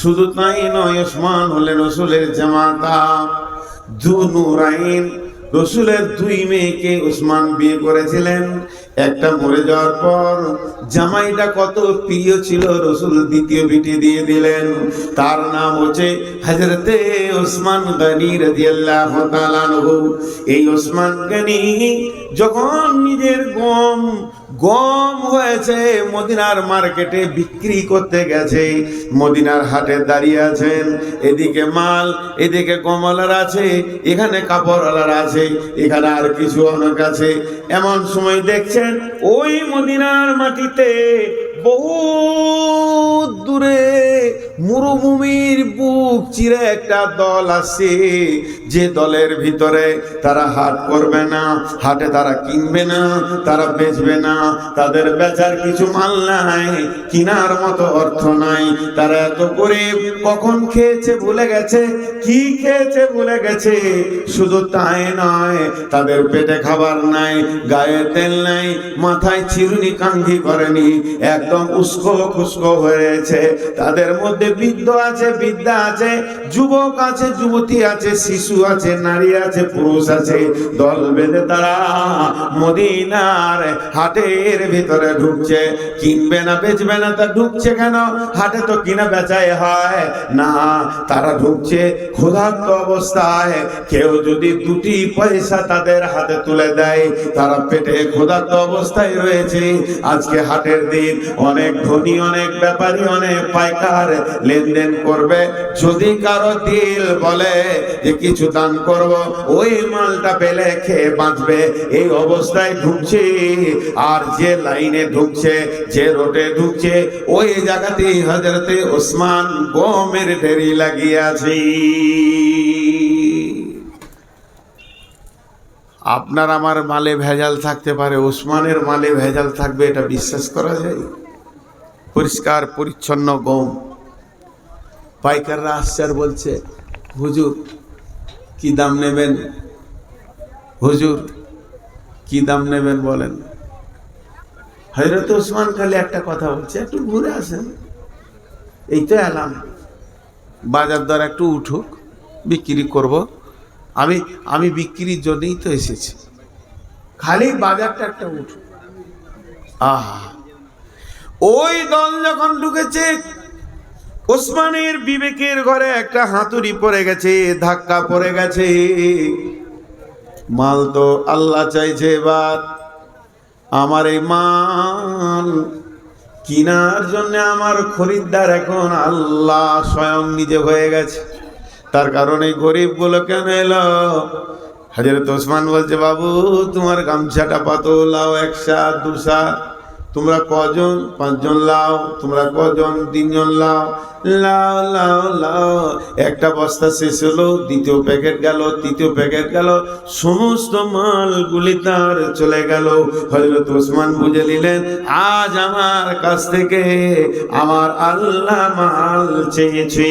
শুধু তাই নয়, ওসমান হলেন রাসূলের জামাতা, যুনুরাইন। রাসূলের দুই মেয়েকে ওসমান বিয়ে করেছিলেন। একটা মরে যাওয়ার পর জামাইটা কত প্রিয় ছিল, রাসূল দ্বিতীয় বিটি দিয়ে দিলেন। তার নাম হচ্ছে হযরতে ওসমান গনি রাদিয়াল্লাহু তাআলা আনহু। এই ওসমান গনি যখন নিজের গম হয়েছে মদিনার মার্কেটে বিক্রি করতে গেছে, মদিনার হাটে দাঁড়িয়ে আছেন, এদিকে মাল, এদিকে গমলার আছে, এখানে কাপড়ওয়ালার আছে, এখানে আর কিছু অনেক আছে। এমন সময় দেখছেন ওই মদিনার মাটিতে বহু দূরে মরুভূমির বুক চিরে একটা দল আসছে, যে দলের ভিতরে তারা হাট করবে না, হাটে তারা কিনবে না, তারা বেচবে না, তাদের বেচার কিছু মাল নাই, কিনার মতো অর্থ নাই। তারা এত গরিব, কখন খেয়েছে ভুলে গেছে, কি খেয়েছে ভুলে গেছে। শুধু তাই নয়, তাদের পেটে খাবার নাই, গায়ে তেল নাই, মাথায় চিরুনি কাঙ্ঘি করেনি, এক একদম উস্কো খুস্কো হয়েছে। তাদের মধ্যে বৃদ্ধ আছে, বৃদ্ধা আছে, যুবক আছে, যুবতী আছে, শিশু আছে, নারী আছে, পুরুষ আছে। দল বেঁধে তারা মদিনার হাটের ভিতরে ঢুকছে। কিনবে না বেচবে না, তা ঢুকছে কেন? হাটে তো কিনা বেচাই হয় না। তারা ঢুকছে ক্ষুধার্ত অবস্থায়। কেউ যদি দুটি পয়সা তাদের হাতে তুলে দেয়, তারা পেটে ক্ষুধার্ত অবস্থায় রয়েছে। আজকে হাটের দিন, অনেক ধনী, অনেক ব্যাপারী, অনেক পাইকার লেনদেন করবে। যদি কারো দিল বলে যে কিছু দান করব, ওই মালটা পেলে খেয়ে বাঁচবে, এই অবস্থায় ঢুকছে। আর যে লাইনে ঢুকছে, যে রোডে ঢুকছে, ওই জায়গাতে হযরতে ওসমান গমের ঢেরি লাগিয়াছে। আপনার আমার মালে ভেজাল থাকতে পারে, ওসমানের মালে ভেজাল থাকবে এটা বিশ্বাস করা যায়? পরিষ্কার পরিচ্ছন্ন গম। পাইকাররা আসছে আর বলছে, হুজুর কি দাম নেবেন? হুজুর কি দাম নেবেন বলেন। হযরত ওসমান খালি একটা কথা বলছে, একটু ঘুরে আসেন, এই তো এলাম, বাজার দর একটু উঠুক, বিক্রি করব। আমি বিক্রির জন্যই তো এসেছি, খালি বাজারটা একটা উঠুক। আহা, ওই দল যখন ঢুকেছে, ওসমানের বিবেকের ঘরে একটা হাতুড়ি পড়ে গেছে, ধাক্কা পড়ে গেছে। মাল তো আল্লাহ চাইছে, এবার আমার এই মাল কিনার জন্য আমার খরিদ্দার এখন আল্লাহ স্বয়ং নিজে হয়ে গেছে। তার কারণে গরিব গুলো কেন এলো? হযরত ওসমান বলছে, বাবু তোমার গামছাটা পাতো, লাও, একশা দুসা। তোমরা কজন? 5 জন লাও। তোমরা কজন? 3 জন লাও। লাও লাও লাও। একটা বস্তা শেষ হলো, দ্বিতীয় প্যাকেট গেল, তৃতীয় প্যাকেট গেল, সমস্ত মালগুলি তার চলে গেল। হযরত ওসমান বুঝে নিলেন, আজ আমার কাছ থেকে আমার আল্লাহ মাল চেয়েছে।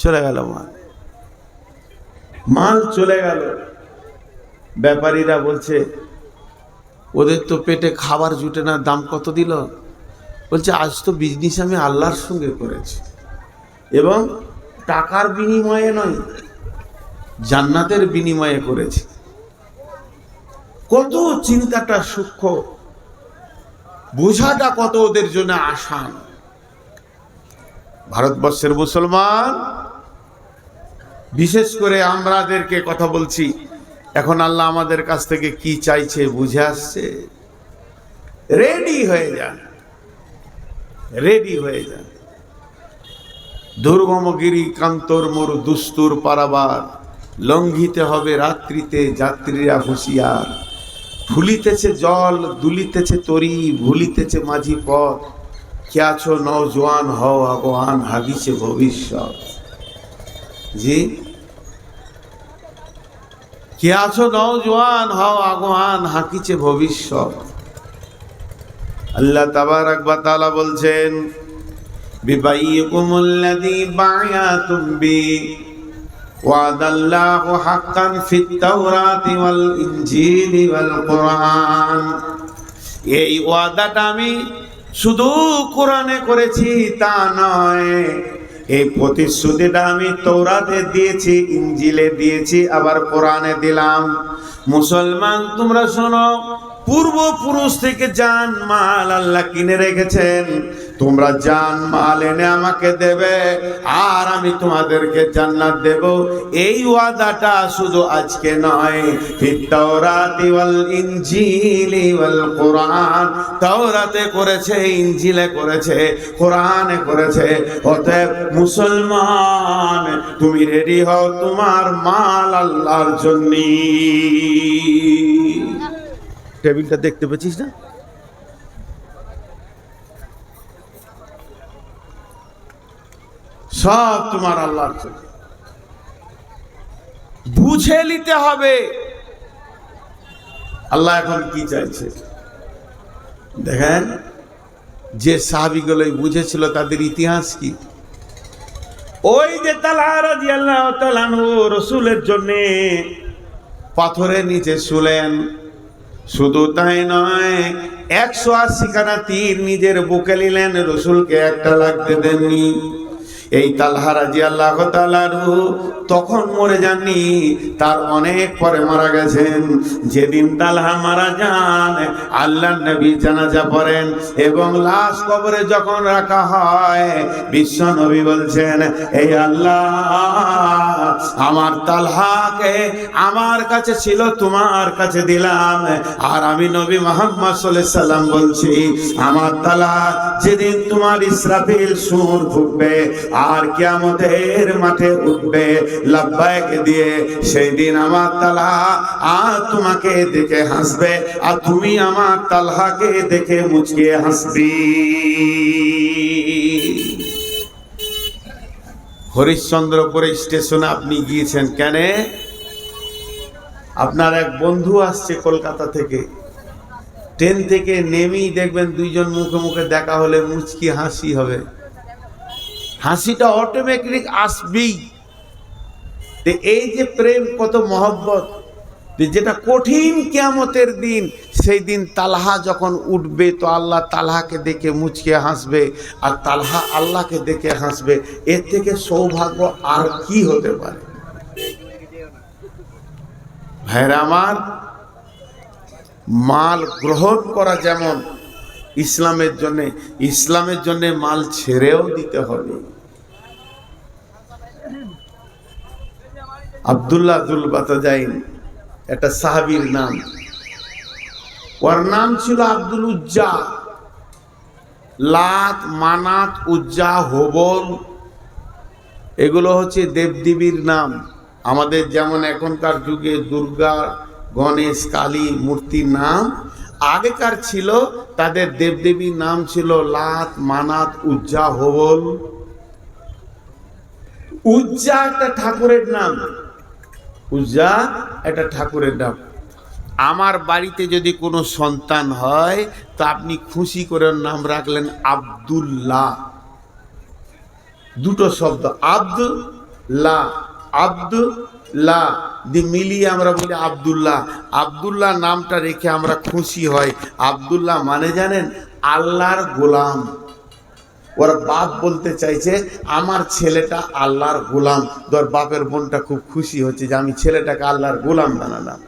চলে গেল মাল চলে গেল। ব্যাপারীরা বলছে, ওদের তো পেটে খাবার জুটে না, দাম কত দিল? বলছে, আজ তো বিজনেস আমি আল্লাহর সঙ্গে করেছি, এবং টাকার বিনিময়ে নয়, জান্নাতের বিনিময়ে করেছি। কত চিন্তাটা সূক্ষ্ম, বোঝাটা কত ওদের জন্য আসান। ভারতবর্ষের মুসলমান, বিশেষ করে আমরাদেরকে কথা বলছি, এখন আল্লাহ আমাদের কাছ থেকে কি চাইছে বুঝে আসছে। রেডি হয়ে যান, রেডি হয়ে যান। দুর্গমগিরি কান্তর মরু দুস্তুর পারাবার, লঙ্ঘিতে হবে রাত্রিতে যাত্রীরা হুঁশিয়ার। ফুলিতেছে জল, দুলিতেছে তরি, ভুলিতেছে মাঝি পথ। কে আছো নওজোয়ান, হও আগুয়ান, হাগিছে ভবিষ্যৎ। জি, কে আছো নওজোয়ান, হও আগুয়ান, হাকিছে ভবিষ্যৎ। আল্লাহ তাবারাক ওয়া তাআলা বলছেন, বিবাইকুমুল্লাযী বায়াতুম বি ওয়াদাল্লাহু হাক্কান ফিত তাওরাতি ওয়াল ইনজিলি ওয়াল কুরআন। এই ওয়াদাটা আমি শুধু কোরআনে করেছি তা নয়, এই প্রতিশ্রুতিটা আমি তৌরাতে দিয়েছি, ইনজিলে দিয়েছি, আবার কোরআনে দিলাম। মুসলমান তোমরা শোনো, পূর্বপুরুষ থেকে জান মাল আল্লাহ কিনে রেখেছেন। তোমরা জান মাল এনে আমাকে দেবে, আর আমি তোমাদেরকে জান্নাত দেব। এই ওয়াদাটা শুধু আজকে নয়, ফিত তাওরাতি ওয়াল ইনজিলি ওয়াল কুরআন। তাওরাতে করেছে, ইনজিলে করেছে, কোরআনে করেছে। অতএব মুসলমান, তুমি রেডি হও তোমার মাল আল্লাহর জন্য। টেবিলটা দেখতে পেয়েছিস না? সব তোমার আল্লাহর জন্য। বুঝে নিতে হবে আল্লাহ এখন কি চাইছে। দেখেন, যে সাহাবীগুলো বুঝেছিল তাদের ইতিহাস কি। ওই যে তালহা রাদিয়াল্লাহু তাআলা আনহু রাসূলের জন্য পাথরের নিচে শুলেন, শুধু তাই নয়, 180 খানা তীর নিজের বুকে নিলেন, রসুলকে একটা লাগতে দেননি। এই তালহা রাদিয়াল্লাহু তাআলা তখন মরে যাননি, তার অনেক পরে মারা গেছেন। যেদিন তালহা মারা যান, আল্লাহর নবী জানাজা পড়েন এবং লাশ কবরে যখন রাখা হয়, বিশ্ব নবী বলছেন, এই আল্লাহ, আমার তালহাকে আমার কাছে ছিল, তোমার কাছে দিলাম। আর আমি নবী মুহাম্মদ সাল্লাল্লাহু আলাইহি সাল্লাম বলছি, আমার তালহা যেদিন তোমার ইসরাফিল সুর ফুঁকবে আর কিয়ামতের মাঠে উঠবে লাব্বাইক দিয়ে, সেই দিন আমার তালহা আর তোমাকে দেখে হাসবে, আর তুমি আমার তালহাকে দেখে মুচকে হাসবি। হরিশ্চন্দ্রপুর স্টেশনে আপনি গিয়েছেন কেন? আপনার এক বন্ধু আসছে কলকাতা থেকে, ট্রেন থেকে নেমেই দেখবেন দুইজন মুখে মুখে দেখা হলে মুচকি হাসি হবে, হাসিটা অটোমেটিক আসবেই। এই যে প্রেম, কত মহব্বত, যেটা কঠিন কিয়ামতের দিন, সেই দিন তালহা যখন উঠবে তো আল্লাহ তালহাকে দেখে মুচকে হাসবে, আর তালহা আল্লাহকে দেখে হাসবে। এর থেকে সৌভাগ্য আর কি হতে পারে? ভাইরা আমার, মাল গ্রহণ করা যেমন ইসলামের জন্য মাল ছেড়েও দিতে হবে। আব্দুল্লাহ যুল বাতাজাইন একটা সাহাবীর নাম, ওর নাম ছিল আব্দুল উজ্জা। লাত, মানাত, উজ্জা, হোবল এগুলো হচ্ছে দেবদেবীর নাম। আমাদের যেমন এখনকার যুগে দুর্গা, গণেশ, কালী মূর্তির নাম, আগেকার ছিল তাদের দেবদেবীর নাম ছিল লাত, মানাত, উজ্জা, হোবল। উজ্জা একটা ঠাকুরের নাম, উজ্জা একটা ঠাকুরের নাম। আমার বাড়িতে যদি কোনো সন্তান হয় তো আপনি খুশি করে নাম রাখলেন আব্দুল্লাহ। দুটো শব্দ, আব্দুল্লাহ, আব্দুল্লাহ দিয়ে মিলিয়ে আমরা বলি আব্দুল্লাহ। আব্দুল্লাহ নামটা রেখে আমরা খুশি হই। আব্দুল্লাহ মানে জানেন, আল্লাহর গোলাম। ওর বাপ বলতে চাইছে আমার ছেলেটা আল্লাহর গোলাম। তোর বাপের বোনটা খুব খুশি হচ্ছে যে আমি ছেলেটাকে আল্লাহর গোলাম বানালাম।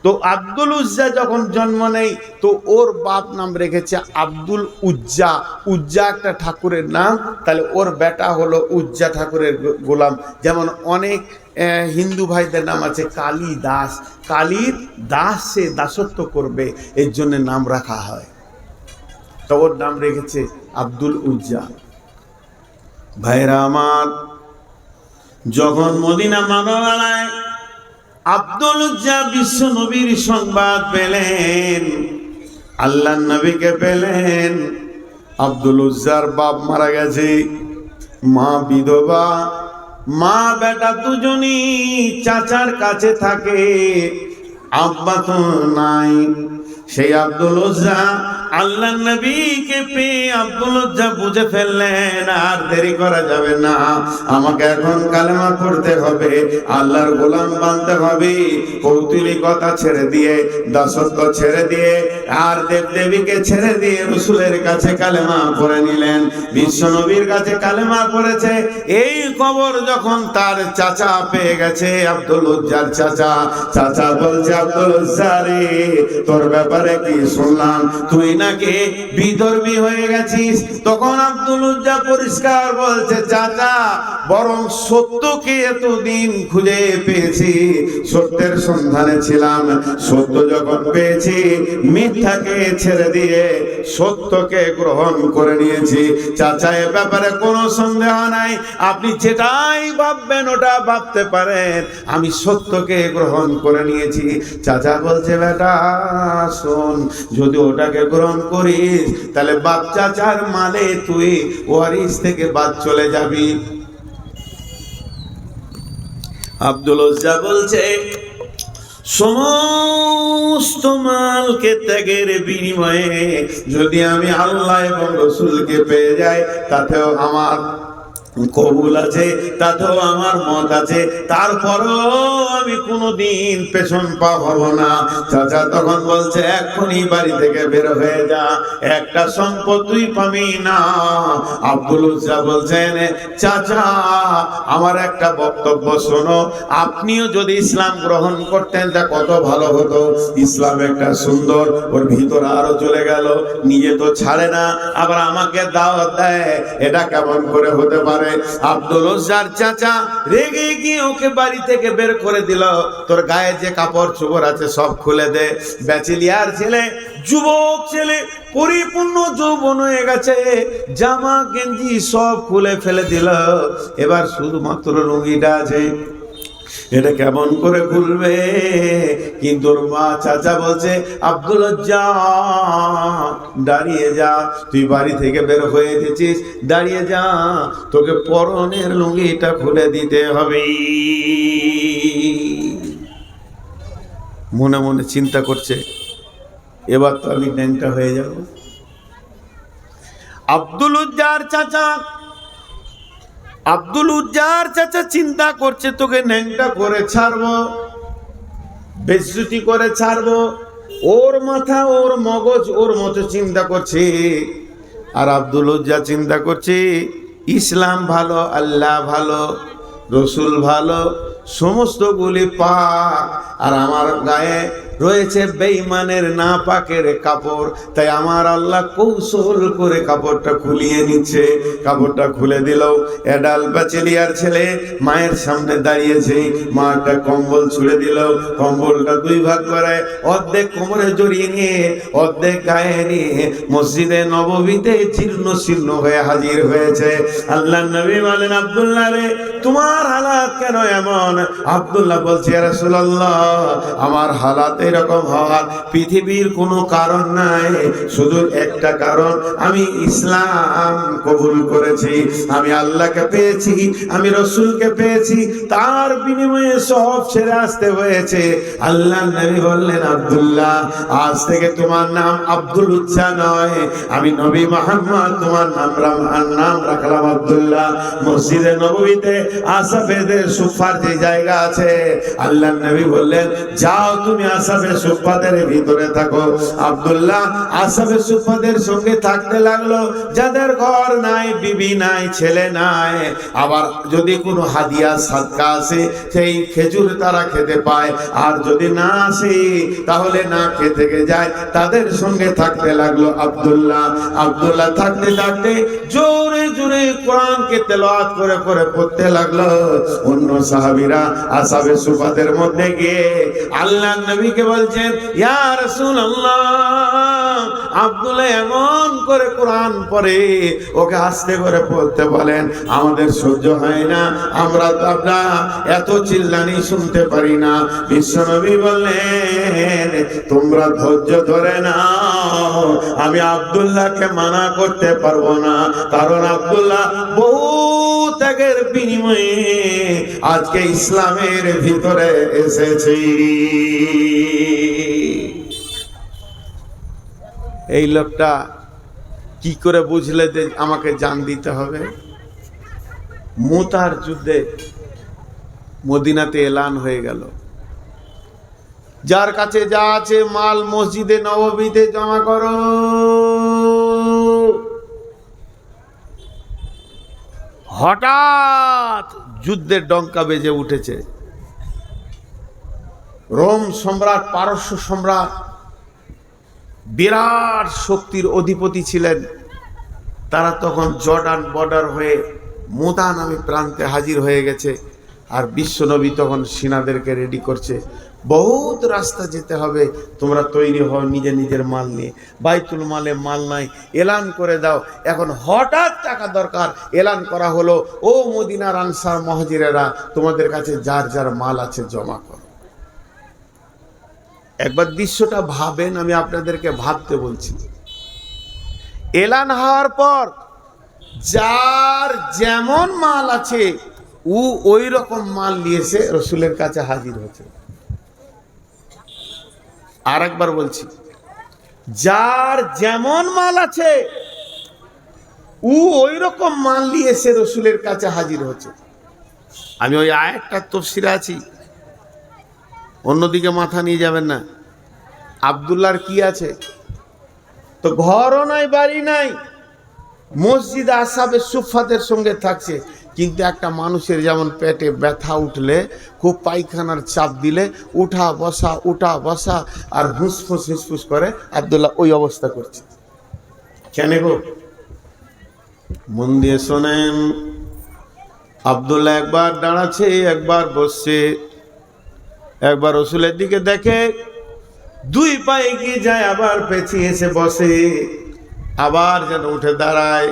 তো আব্দুল উজ্জা যখন জন্ম নেয় তো ওর বাপ নাম রেখেছে আব্দুল উজ্জা। উজ্জা একটা ঠাকুরের নাম, তাহলে ওর বেটা হলো উজ্জা ঠাকুরের গোলাম। যেমন অনেক হিন্দু ভাইদের নাম আছে কালী দাস, কালীর দাস, সে দাসত্ব করবে, এর জন্য নাম রাখা হয়। তো ওর নাম রেখেছে আব্দুল উজ্জা। ভাইরা আমার, যখন মদিনা মানবালায় আব্দুল উজ্জা বিশ্ব নবীর সংবাদ পেলেন, আল্লাহ নবীকে পেলেন, আব্দুল উজ্জার বাপ মারা গেছে, মা বিধবা, মা বেটা দুজনই চাচার কাছে থাকে, আব্বা তো নাই। সেই আব্দুল উজ্জা আল্লাহ নবীকে পেয়ে আব্দুল উজ্জা বুঝে ফেললেন আর দেরি করা যাবে না, আমাকে এখন কালেমা পড়তে হবে, আল্লাহর গোলাম বানতে হবে। কৌতূহলিকতা ছেড়ে দিয়ে, দাসত্ব ছেড়ে দিয়ে, আর দেবদেবীকে ছেড়ে দিয়ে রসুলের কাছে কালেমা পড়ে নিলেন। বিশ্ব নবীর কাছে কালেমা পড়েছে। এই খবর যখন তার চাচা পেয়ে গেছে, আব্দুল উজ্জার চাচা, চাচা বলছে, আব্দুল উজ্জা রে, তোর ব্যাপারে কি শুনলাম, তুই নাকি বিধর্মী হয়ে গেছিস। তখন আব্দুল উজ্জা পরিষ্কার বলছে, চাচা, বরং সত্যকে এতদিন খুঁজে পেয়েছি, সত্যের সন্ধানে ছিলাম, সত্য যখন পেয়েছি মিথ্যাকে ছেড়ে দিয়ে সত্যকে গ্রহণ করে নিয়েছি। চাচা, এ ব্যাপারে কোনো সন্দেহ নাই, আপনি যেটাই ভাববেন ওটা ভাবতে পারেন, আমি সত্যকে গ্রহণ করে নিয়েছি। চাচা বলছে, বেটা শোন, যদি ওটাকে গ্রহণ করিস তাহলে বাপ চাচার মালে তুই ওয়ারিস থেকে বাদ চলে যাবি। আব্দুল উজ্জা বলছে, সমস্ত মালকে ত্যাগের বিনিময়ে যদি আমি আল্লাহ এবং রসুলকে পেয়ে যাই, তাতেও আমার কবুল আছে, তাতেও আমার মত আছে, তারপরও আমি কোনোদিন পেছন পা হব না। চাচা তখন বলছে এক্ষুনি বাড়ি থেকে বের হয়ে যা, একটা সম্পদ তুই পাবি না। আব্দুল উজ্জা বলছেন চাচা আমার একটা বক্তব্য শোনো, আপনিও যদি ইসলাম গ্রহণ করতেন তা কত ভালো হতো। ইসলাম একটা সুন্দর, ওর ভিতরে আরো চলে গেল, নিজে তো ছাড়ে না আবার আমাকে দাওয়াত দেয়, এটা কেমন করে হতে পারে? আব্দুল উজ্জার চাচা রেগে গিয়ে ওকে বাড়ি থেকে বের করে দিল। তোর গায়ে যে কাপড় চোপড় আছে সব খুলে দে। ব্যাচেলিয়ার ছেলে, যুবক ছেলে, পরিপূর্ণ যৌবন হয়ে গেছে, জামা গেঞ্জি সব খুলে ফেলে দিল। এবার শুধুমাত্র লুঙ্গিটা আছে, এটা কেমন করে খুলবে? কিন্তু ওর মা চাচা বলছে আব্দুল উজ্জা দাঁড়িয়ে যা, তুই বাড়ি থেকে বের হয়ে এসেছিস, দাঁড়িয়ে যা, তোকে পরনের লুঙ্গিটা খুলে দিতে হবে। মনে মনে চিন্তা করছে এবার তো আমি ন্যাংটা হয়ে যাব। আব্দুল উজ্জার চাচা চিন্তা করছে তোকে ন্যাংটা করে ছাড়বো, বেজ্জতি করে ছাড়বো। ওর মাথা, ওর মগজ ওর মতো চিন্তা করছে, আর আব্দুল উজ্জা চিন্তা করছে ইসলাম ভালো, আল্লাহ ভালো, রসুল ভালো, সমস্ত গুলি পাক, আর আমার গায়ে রয়েছে বেঈমানের না পাকের কাপড়। তাই আমার আল্লাহ কৌশল করে কাপড়টা খুলিয়ে নিচ্ছে। কাপড়টা খুলে দিল। এডাল ব্যাচেলিয়ার ছেলে মায়ের সামনে দাঁড়িয়েছে, মা একটা কম্বল ছুঁড়ে দিল। কম্বলটা দুই ভাগ করে অর্ধেক কোমরে জড়িয়ে নিয়ে অর্ধেক গায়ে নিয়ে মসজিদে নববীতে জীর্ণ শীর্ণ হয়ে হাজির হয়েছে। আল্লাহ নবী বলেন আব্দুল্লাহ রে তোমার হালাত কেন এমন? আব্দুল্লাহ বলছে ইয়া রাসূলুল্লাহ আমার হালাত এরকম হওয়ার পৃথিবীর কোনো কারণ নাই, শুধু একটা কারণ, আমি ইসলাম কবুল করেছি, আমি আল্লাহকে পেয়েছি, আমি রসুলকে পেয়েছি, তার বিনিময়ে সব ছেড়ে আসতে হয়েছে। আল্লাহ নবী বললেন আব্দুল্লাহ আজ থেকে তোমার নাম আব্দুল উজ্জা নয়, আমি নবী মুহাম্মদ তোমার নাম রাখলাম আব্দুল্লাহ। মসজিদে নববীতে আসাফেদের সুফার যে জায়গা আছে, আল্লাহ নবী বললেন যাও তুমি আসাফে সুফাদের ভিতরে থাকো। আব্দুল্লাহ আসাফে সুফাদের সঙ্গে থাকতে লাগলো। যাদের ঘর নাই, বিবি নাই, ছেলে নাই, আবার যদি কোনো হাদিয়া সাদকা আসে সেই খেজুর তারা খেতে পায়, আর যদি না আসে তাহলে না খেতে থেকে যায়, তাদের সঙ্গে থাকতে লাগলো আব্দুল্লাহ থাকতে থাকতে জোরে জোরে কোরআনকে তেলাওয়াত করে করে পড়তে লাগলো। অন্য সাহাবীরা আসাবে সুফাদের মধ্যে গিয়ে আল্লাহ নবীকে বলছেন ইয়া রাসূলুল্লাহ আব্দুল্লাহ এমন করে কোরআন পড়ে, ওকে আস্তে করে পড়তে বলেন, আমাদের সহ্য হয় না, আমরা তো আপনার এত চিল্লানি শুনতে পারি না। বিশ্বনবী বললেন তোমরা ধৈর্য ধরে নাও, আমি আব্দুল্লাহকে মানা করতে পারবো না, কারণ আব্দুল্লাহ বহু ত্যাগের বিনিময়ে আজকে ইসলামের ভিতরে এসেছি। এই লোকটা কি করে বুঝলে যে আমাকে জান দিতে হবে? মুতার যুদ্ধে মদিনাতে এলান হয়ে গেল, যার কাছে যা আছে মাল মসজিদে নববীতে জমা করো। হঠাৎ যুদ্ধের ডঙ্কা বেজে উঠেছে। রোম সম্রাট, পারস্য সম্রাট, বিরাট শক্তির অধিপতি ছিলেন, তারা তখন জর্ডান বর্ডার হয়ে মুতা নামে প্রান্তে হাজির হয়ে গেছে। আর বিশ্বনবী তখন সেনাদেরকে রেডি করছে, বহুত রাস্তা যেতে হবে, তোমরা তৈরি হও নিজে নিজের মাল নিয়ে। বাইতুল মালে মাল নাই, এলান করে দাও। এখন হঠাৎ টাকা দরকার, এলান করা হলো, ও মদিনার আনসার মুহাজিরেরা তোমাদের কাছে যার যার মাল আছে জমা করো। একবার দৃশ্যটা ভাবেন, আমি আপনাদেরকে ভাবতে বলছি। এলান হওয়ার পর যার যেমন মাল আছে ওই রকম মাল নিয়েছে রসুলের কাছে হাজির হয়েছে। আর একবার বলছি, যার যেমন মাল আছে ওই রকম মাল নিয়ে এসে রসুলের কাছে হাজির হচ্ছে। আমি ওই আয়াতটা তফসিরে আছি, অন্যদিকে মাথা নিয়ে যাবেন না। আব্দুল্লাহর কি আছে? তো ঘরও নাই, বাড়ি নাই, মসজিদ আসহাবে সুফফাদের সঙ্গে থাকছে। কিন্তু একটা মানুষের যেমন পেটে ব্যথা উঠলে, খুব পায়খানার চাপ দিলে উঠা বসা আর হুসফুস করে, আব্দুল্লাহ ওই অবস্থা করছে। কেন গো? মন দিয়ে শোনেন। আব্দুল্লাহ একবার দাঁড়াচ্ছে, একবার বসছে, একবার রসুলের দিকে দেখে, দুই পায়ে এগিয়ে যায়, আবার পেছিয়ে এসে বসে, আবার যেন উঠে দাঁড়ায়।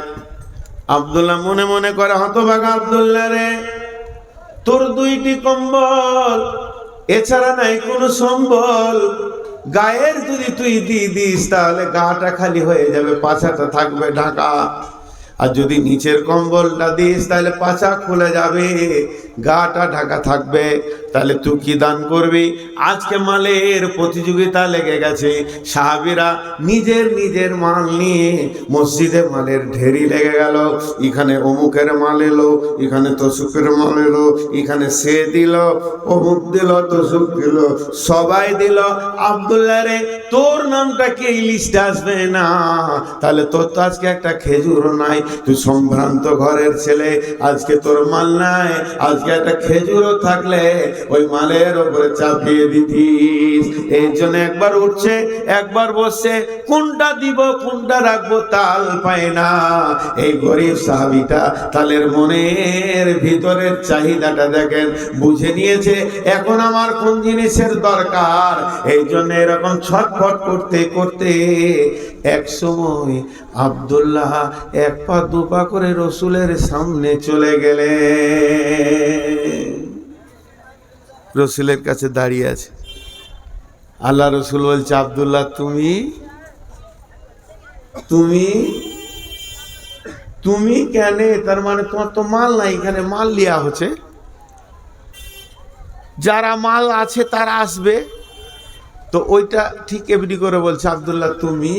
আব্দুল্লাহ মনে মনে করে, হতভাগা আব্দুল্লাহ রে, তোর দুইটি কম্বল, এছাড়া নাই কোনো সম্বল। গায়ের যদি তুই দিয়ে দিস তাহলে গাটা খালি হয়ে যাবে, পাছাটা থাকবে ঢাকা। আর যদি নিচের কম্বলটা দিস তাহলে পাছা খুলে যাবে, গাটা ঢাকা থাকবে। তাহলে তুই কি দান করবি? আজকে মালের প্রতিযোগিতা লেগে গেছে। সাহাবীরা নিজের মাল নিয়ে মসজিদে মালের ঢেরি লেগে গেল। এখানে অমুকের মাল এলো, এখানে তসুকের মাল এলো, এখানে সে দিল, অমুক দিল, তসুক দিল, সবাই দিল। আব্দুল্লাহ রে, তোর নামটা কি এই লিস্টে আসবে না? তাহলে তোর তো আজকে একটা খেজুরও নাই, তুই সম্ভ্রান্ত ঘরের ছেলে, আজকে তোর মাল নাই। আজকে একটা খেজুরও থাকলে ওই মালের উপরে চাপিয়ে দিতিস। এই জন্য একবার উঠছে, একবার বসছে, কোনটা দিব কোনটা রাখবো তাল পায় না। এই গরিব সাহাবীটা তালের মনের ভিতরের চাহিদাটা দেখেন, বুঝে নিয়েছে এখন আমার কোন জিনিসের দরকার। এই জন্য এরকম ছটফট করতে করতে এক সময় আব্দুল্লাহ এক পা দুপা করে রসুলের সামনে চলে গেলেন। রসুলের কাছে দাঁড়িয়ে আছে। আল্লাহ রসুল বলছে, আব্দুল্লাহ তুমি তুমি তুমি কেন? তার মানে তোমার তো মাল নাই, এখানে মাল লিয়া হচ্ছে, যারা মাল আছে তারা আসবে। তো ওইটা ঠিক এমনি করে বলছে, আব্দুল্লাহ তুমি।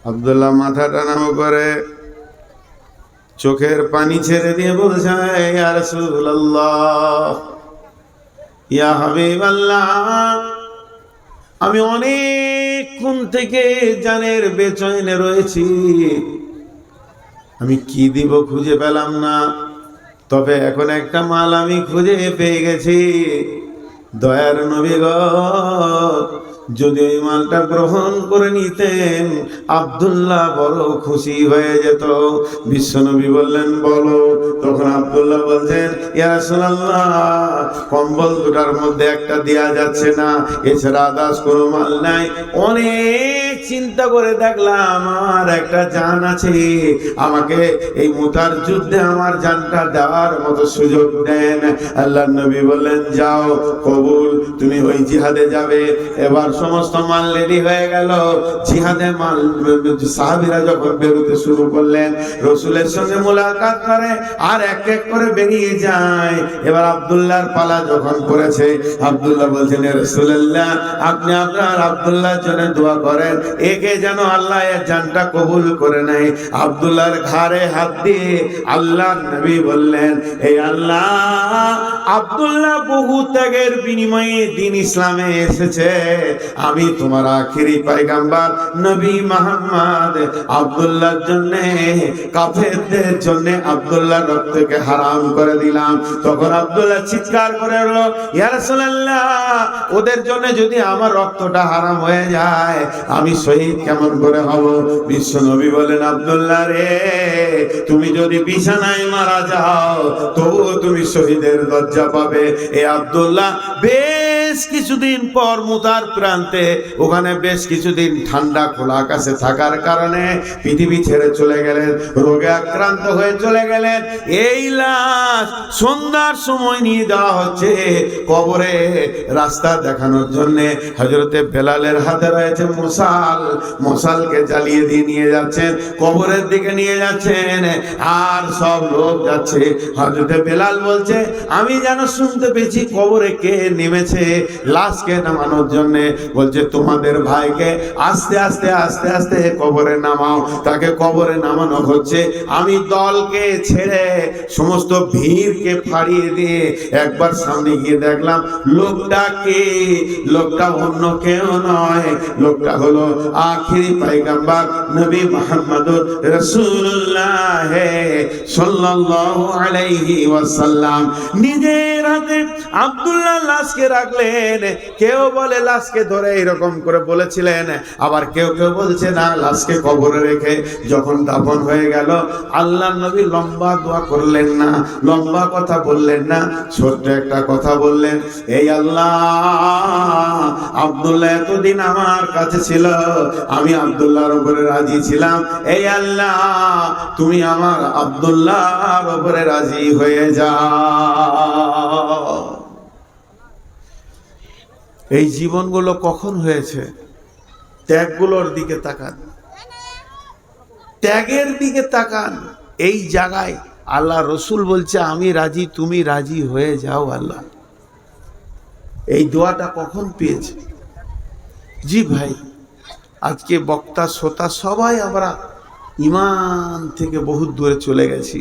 আব্দুল্লাহ মাথাটা নাম করে চোখের পানি ছেড়ে দিয়ে বলছে, ইয়া রাসূলুল্লাহ, ইয়া হাবিবাল্লাহ, আমি অনেকক্ষণ থেকে জানের বেচৈনে রয়েছি, আমি কি দিব খুঁজে পেলাম না। তবে এখন একটা মাল আমি খুঁজে পেয়ে গেছি। দয়ার নবী গো, যদি ওই মালটা গ্রহণ করে নিতেন আব্দুল্লাহ বড় খুশি হয়ে যেত। বিশ্বনবী বললেন, বলো। তখন আব্দুল্লাহ বলছেন, ইয়া রাসূলুল্লাহ, কম্বল দুটার মধ্যে একটা দেয়া যাচ্ছে না, এছাড়া আদার্স কোনো মাল নাই। অনেক চিন্তা করে দেখলাম আমার একটা জান আছে, আমাকে এই মুতার যুদ্ধে আমার জানটা দেওয়ার মতো সুযোগ দেন। আল্লাহর নবী বললেন, যাও, কবুল, তুমি ওই জিহাদে যাবে। এবার সমস্ত মাল রেডি হয়ে গেল। জিহাদে মাল সাহাবীরা যখন বেরোতে শুরু করলেন, রসুলের সঙ্গে মুলাকাত করে আর এক এক করে বেরিয়ে যায়। এবার আব্দুল্লাহর পালা যখন পড়েছে, আব্দুল্লাহ বলছেন, ইয়া রাসূলুল্লাহ, আপনি আপনার আব্দুল্লাহর জন্য দোয়া করেন, একে যেন আল্লাহ এর জানটা কবুল করে নেয়। আব্দুল্লাহর ঘাড়ে হাত দিয়ে আল্লাহর নবী বললেন, এই আল্লাহ, আব্দুল্লাহ বহু ত্যাগের বিনিময়ে দ্বীন ইসলামে এসেছে। আমি তোমার আখিরি পয়গম্বর নবী মুহাম্মদ আব্দুল্লাহর জন্য, কাফেরদের জন্য আব্দুল্লাহর রক্তকে হারাম করে দিলাম। তখন আব্দুল্লাহ চিৎকার করে বলল, ইয়া রাসূলুল্লাহ, ওদের জন্য যদি আমার রক্তটা হারাম হয়ে যায় আমি শহীদ কেমন করে হব? বিশ্ব নবী বলেন, আব্দুল্লাহ রে, তুমি যদি বিছানায় মারা যাও তবুও তুমি শহীদের দরজা পাবে। এ আব্দুল্লাহ বেশ কিছুদিন পর মুতার প্রান্তে, ওখানে বেশ কিছুদিন ঠান্ডা খোলা আকাশে থাকার কারণে পৃথিবী ছেড়ে চলে গেলেন, রোগে আক্রান্ত হয়ে চলে গেলেন। এই লাশ সন্ধ্যার সময় নিয়ে যাওয়া হচ্ছে কবরে, রাস্তা দেখানোর জন্য হযরতে বেলালের হাতে রয়েছে মশাল, মশালকে জ্বালিয়ে দিয়ে নিয়ে যাচ্ছেন, কবরের দিকে নিয়ে যাচ্ছেন, আর সব লোক যাচ্ছে। হযরতে বেলাল বলছে, আমি যেন শুনতে পেয়েছি কবরে কে নেমেছে। লাশকে নামানোর জন্য বলছে তোমাদের ভাইকে আস্তে আস্তে আস্তে আস্তে কবরে নামাও। তাকে কবরে নামানো হচ্ছে। আমি দলকে ছেড়ে সমস্ত ভিড়কে ফাড়িয়ে দিয়ে একবার সামনে গিয়ে দেখলাম লোকটা কে। লোকটা অন্য কেউ নয়, লোকটা হলো আখিরি পয়গম্বর নবী মুহাম্মদুর রাসূলুল্লাহ সাল্লাল্লাহু আলাইহি ওয়াসাল্লাম। নিজের হাতে আব্দুল্লাহ লাশকে রাখলেন। কেউ বলে লাশকে ধরে এরকম করে বলেছিলেন, আবার কেউ কেউ বলছে না লাশকে কবরে রেখে যখন দাফন হয়ে গেল আল্লাহর নবী লম্বা দোয়া করলেন না, লম্বা কথা বললেন না, ছোট্ট একটা কথা বললেন, এই আল্লাহ আব্দুল্লাহ এতদিন আমার কাছে ছিল, আমি আব্দুল্লাহর উপরে রাজি ছিলাম, এই আল্লাহ তুমি আমার আব্দুল্লাহর উপরে রাজি হয়ে যাও। এই জীবনগুলো কখন হয়েছে? ত্যাগগুলোর দিকে তাকান, ত্যাগের দিকে তাকান। এই জায়গায় আল্লাহ রসুল বলছে আমি রাজি, তুমি রাজি হয়ে যাও আল্লাহ। এই দোয়াটা কখন পেয়েছে? জি ভাই, আজকে বক্তা শ্রোতা সবাই আমরা ইমান থেকে বহুত দূরে চলে গেছি।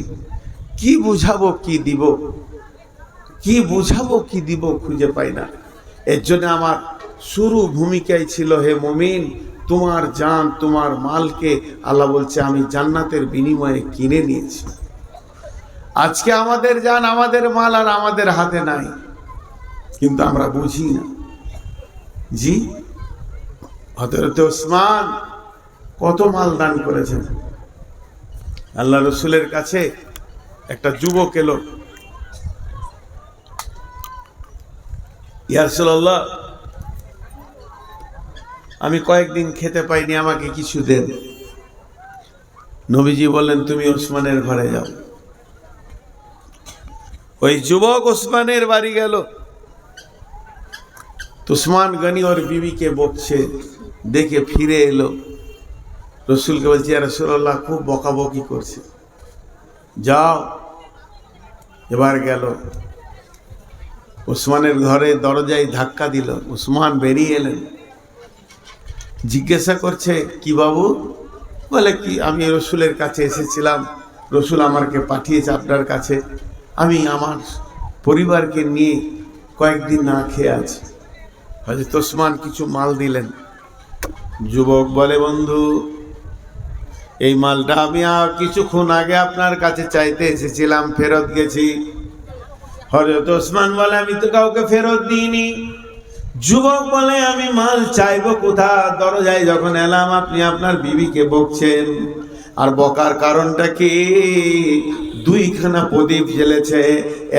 কি বুঝাবো কি দিব, কি বুঝাবো কি দিব খুঁজে পাই না। এর জন্য আমার শুরু ভূমিকায় ছিল, হে মুমিন তোমার জান তোমার মালকে আল্লাহ বলছে আমি জান্নাতের বিনিময়ে কিনে নিয়েছি। আজকে আমাদের জান আমাদের মাল আর আমাদের হাতে নাই, কিন্তু আমরা বুঝি না। জি, হযরত ওসমান কত মাল দান করেছেন। আল্লাহ রসুলের কাছে একটা যুবক এলো, ইয়া রাসূলুল্লাহ আমি কয়েকদিন খেতে পাইনি, আমাকে কিছু দেন। নবীজি বললেন তুমি ওসমানের ঘরে যাও। ওই যুবক ওসমানের বাড়ি গেল। ওসমান গনি ওর বিবিকে বকছে দেখে ফিরে এলো, রসুলকে বলছে ইয়া রাসূলুল্লাহ খুব বকাবকি করছে, যাও। এবার গেল ওসমানের ঘরে, দরজায় ধাক্কা দিল। ওসমান বেরিয়ে এলেন, জিজ্ঞাসা করছে কি বাবু? বলে কি আমি রসুলের কাছে এসেছিলাম, রসুল আমাকে পাঠিয়েছে আপনার কাছে, আমি আমার পরিবারকে নিয়ে কয়েকদিন না খেয়ে আছি। হযরত ওসমান কিছু মাল দিলেন। যুবক বলে বন্ধু এই মালটা আমি কিছুক্ষণ আগে আপনার কাছে চাইতে এসেছিলাম, ফেরত গেছি। হযরত ওসমান বলে আমি তো কাউকে ফেরত দিইনি। যুবক বলে আমি মাল চাইবো কোথা? দরজায় যখন এলাম আপনি আপনার বিবিকে বকছেন। আর বকার কারণটা কি? দুইখানা প্রদীপ জ্বেলেছে,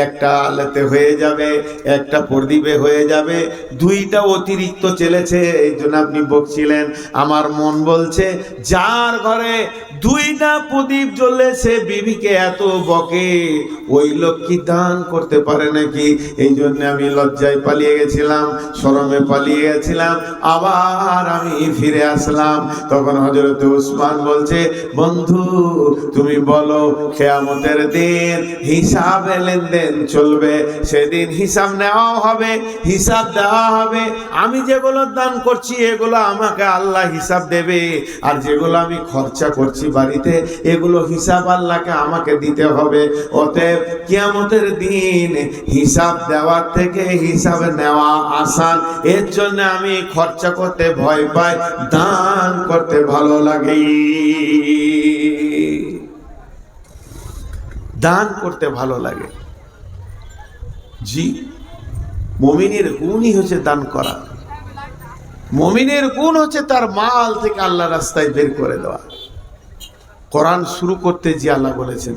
একটা আলোতে হয়ে যাবে, একটা প্রদীপে হয়ে যাবে, দুইটা অতিরিক্ত চলেছে, এই জন্য আপনি বকছিলেন। আমার মন বলছে যার ঘরে দুইটা প্রদীপ জ্বলেছে বিবিকে এত বকে, ওই লোক কি দান করতে পারে নাকি? এই জন্য আমি লজ্জায় পালিয়ে গেছিলাম, শরমে পালিয়ে গেছিলাম, আবার আমি ফিরে আসলাম। তখন হযরত ওসমান বলছে বন্ধু তুমি বলো কিয়ামতের দিন হিসাব লেনদেন চলবে, সেদিন হিসাব নেওয়া হবে, হিসাব দেওয়া হবে। আমি যেগুলো দান করছি এগুলো আমাকে আল্লাহ হিসাব দেবে, আর যেগুলো আমি খরচা করছি বাড়িতে এগুলো হিসাব আল্লাহকে আমাকে দিতে হবে। অতএব কিয়ামতের দিন হিসাব দেওয়ার থেকে হিসাব নেওয়া আসান। এর জন্য আমি খরচা করতে ভয় পাই, দান করতে ভালো লাগে। দান করতে ভালো লাগে। জি, মুমিনের গুণই হচ্ছে দান করা। মুমিনের গুণ হচ্ছে তার মাল থেকে আল্লাহ রাস্তায় বের করে দেওয়া। কোরআন শুরু করতে যে আল্লাহ বলেছেন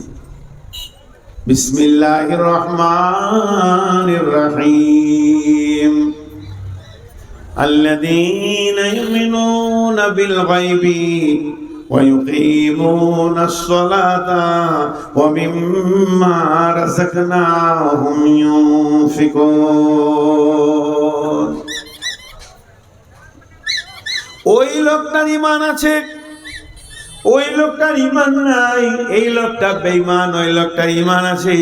বিসমিল্লাহির রহমানির রহিম আল্লাযীনা ইউমিনুনা বিল গায়বি ويقيمون الصلاة ومما رزقناهم ينفقون। ওই লোকটার ঈমান আছে, ওই লোকটার ঈমান নাই, এই লোকটা বেঈমান, ওই লোকটার ঈমান আছে।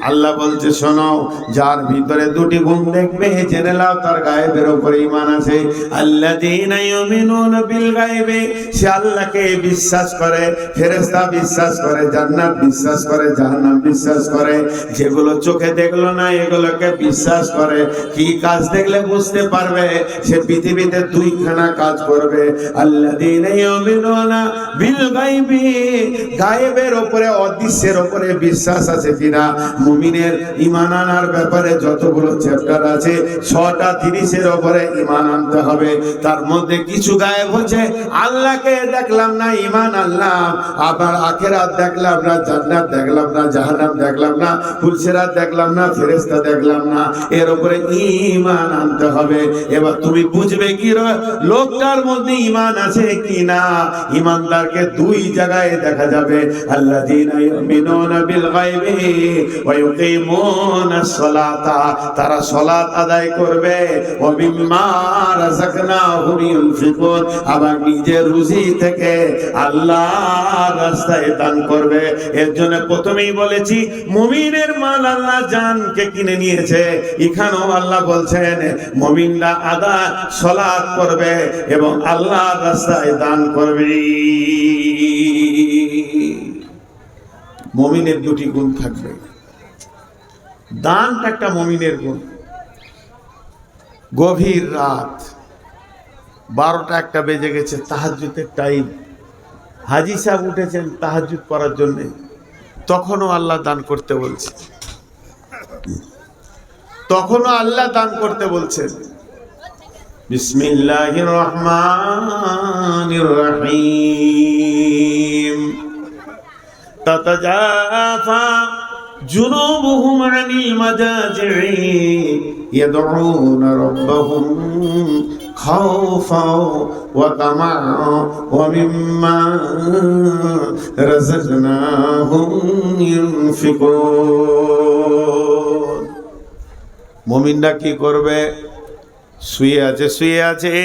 আল্লাহ বলছে শোনো, যার ভিতরে দুটি গুণ দেখবে জেনে নাও তার গায়েবের উপরে ঈমান আছে। আল্লাযীনা ইউমিনুনা বিল গায়বে, সে আল্লাহকে বিশ্বাস করে, ফেরেশতা বিশ্বাস করে, জান্নাত বিশ্বাস করে, জাহান্নাম বিশ্বাস করে। যেগুলো চোখে দেখলো না এগুলোকে বিশ্বাস করে। কি কাজ দেখলে বুঝতে পারবে সে পৃথিবীতে দুইখানা কাজ করবে। আল্লাযীনা ইউমিনুনা বিল গায়বি, গায়েবের উপরে, অদৃশ্যের উপরে বিশ্বাস আছে কিনা। মুমিনের ঈমান আনার ব্যাপারে যতগুলো চ্যাপ্টার আছে 6টা 30-এর উপরে ঈমান আনতে হবে। তার মধ্যে কিছু গায়েব হচ্ছে, আল্লাহকে দেখলাম না ঈমান আনলাম, আবার আখিরাত দেখলাম না, জান্নাত দেখলাম না, জাহান্নাম দেখলাম না, ফুলসিরাত দেখলাম না, ফেরেশতা দেখলাম না, এর উপরে ঈমান আনতে হবে। এবার তুমি বুঝবে কি লোকটার মধ্যে ঈমান আছে কিনা। ঈমানদারকে দুই জায়গায় দেখা যাবে। আল্লাযীনা ইউমিনুনা বিল গায়বি ওয়া ইউকিমুনাস সালাতা, তারা সালাত আদায় করবে। ওয়া মিম্মা রাযাকনাহুম ইউনফিকুন, আবার নিজের রুজি থেকে আল্লাহর রাস্তায় দান করবে। এর জন্য প্রথমেই বলেছি মুমিনের মাল আল্লাহ জানকে কিনে নিয়েছে। এখানেও আল্লাহ বলছেন মুমিনরা সালাত করবে এবং আল্লাহর রাস্তায় দান করবে। মুমিনের দুটি গুণ থাকবে। দানটা একটা মুমিনের গুণ। গভীর রাত 12টা 1টা বেজে গেছে, তাহাজ্জুদের টাইম, হাজী সাহেব উঠেছেন তাহাজ্জুদ পড়ার জন্য, তখনও আল্লাহ দান করতে বলছে, তখনও আল্লাহ দান করতে বলছেন। বিসমিল্লাহির রহমানির রহিম। তাতাজাফা জুনুবুহুম আনিল মাজাজি'i ইয়াদউনা রাব্বাহুম খাওফাও ওয়া তামাআ ওয়া মিম্মা রাযাকনাহুম ইউনফিকুন। মুমিনরা কি করবে? শুয়ে আছে,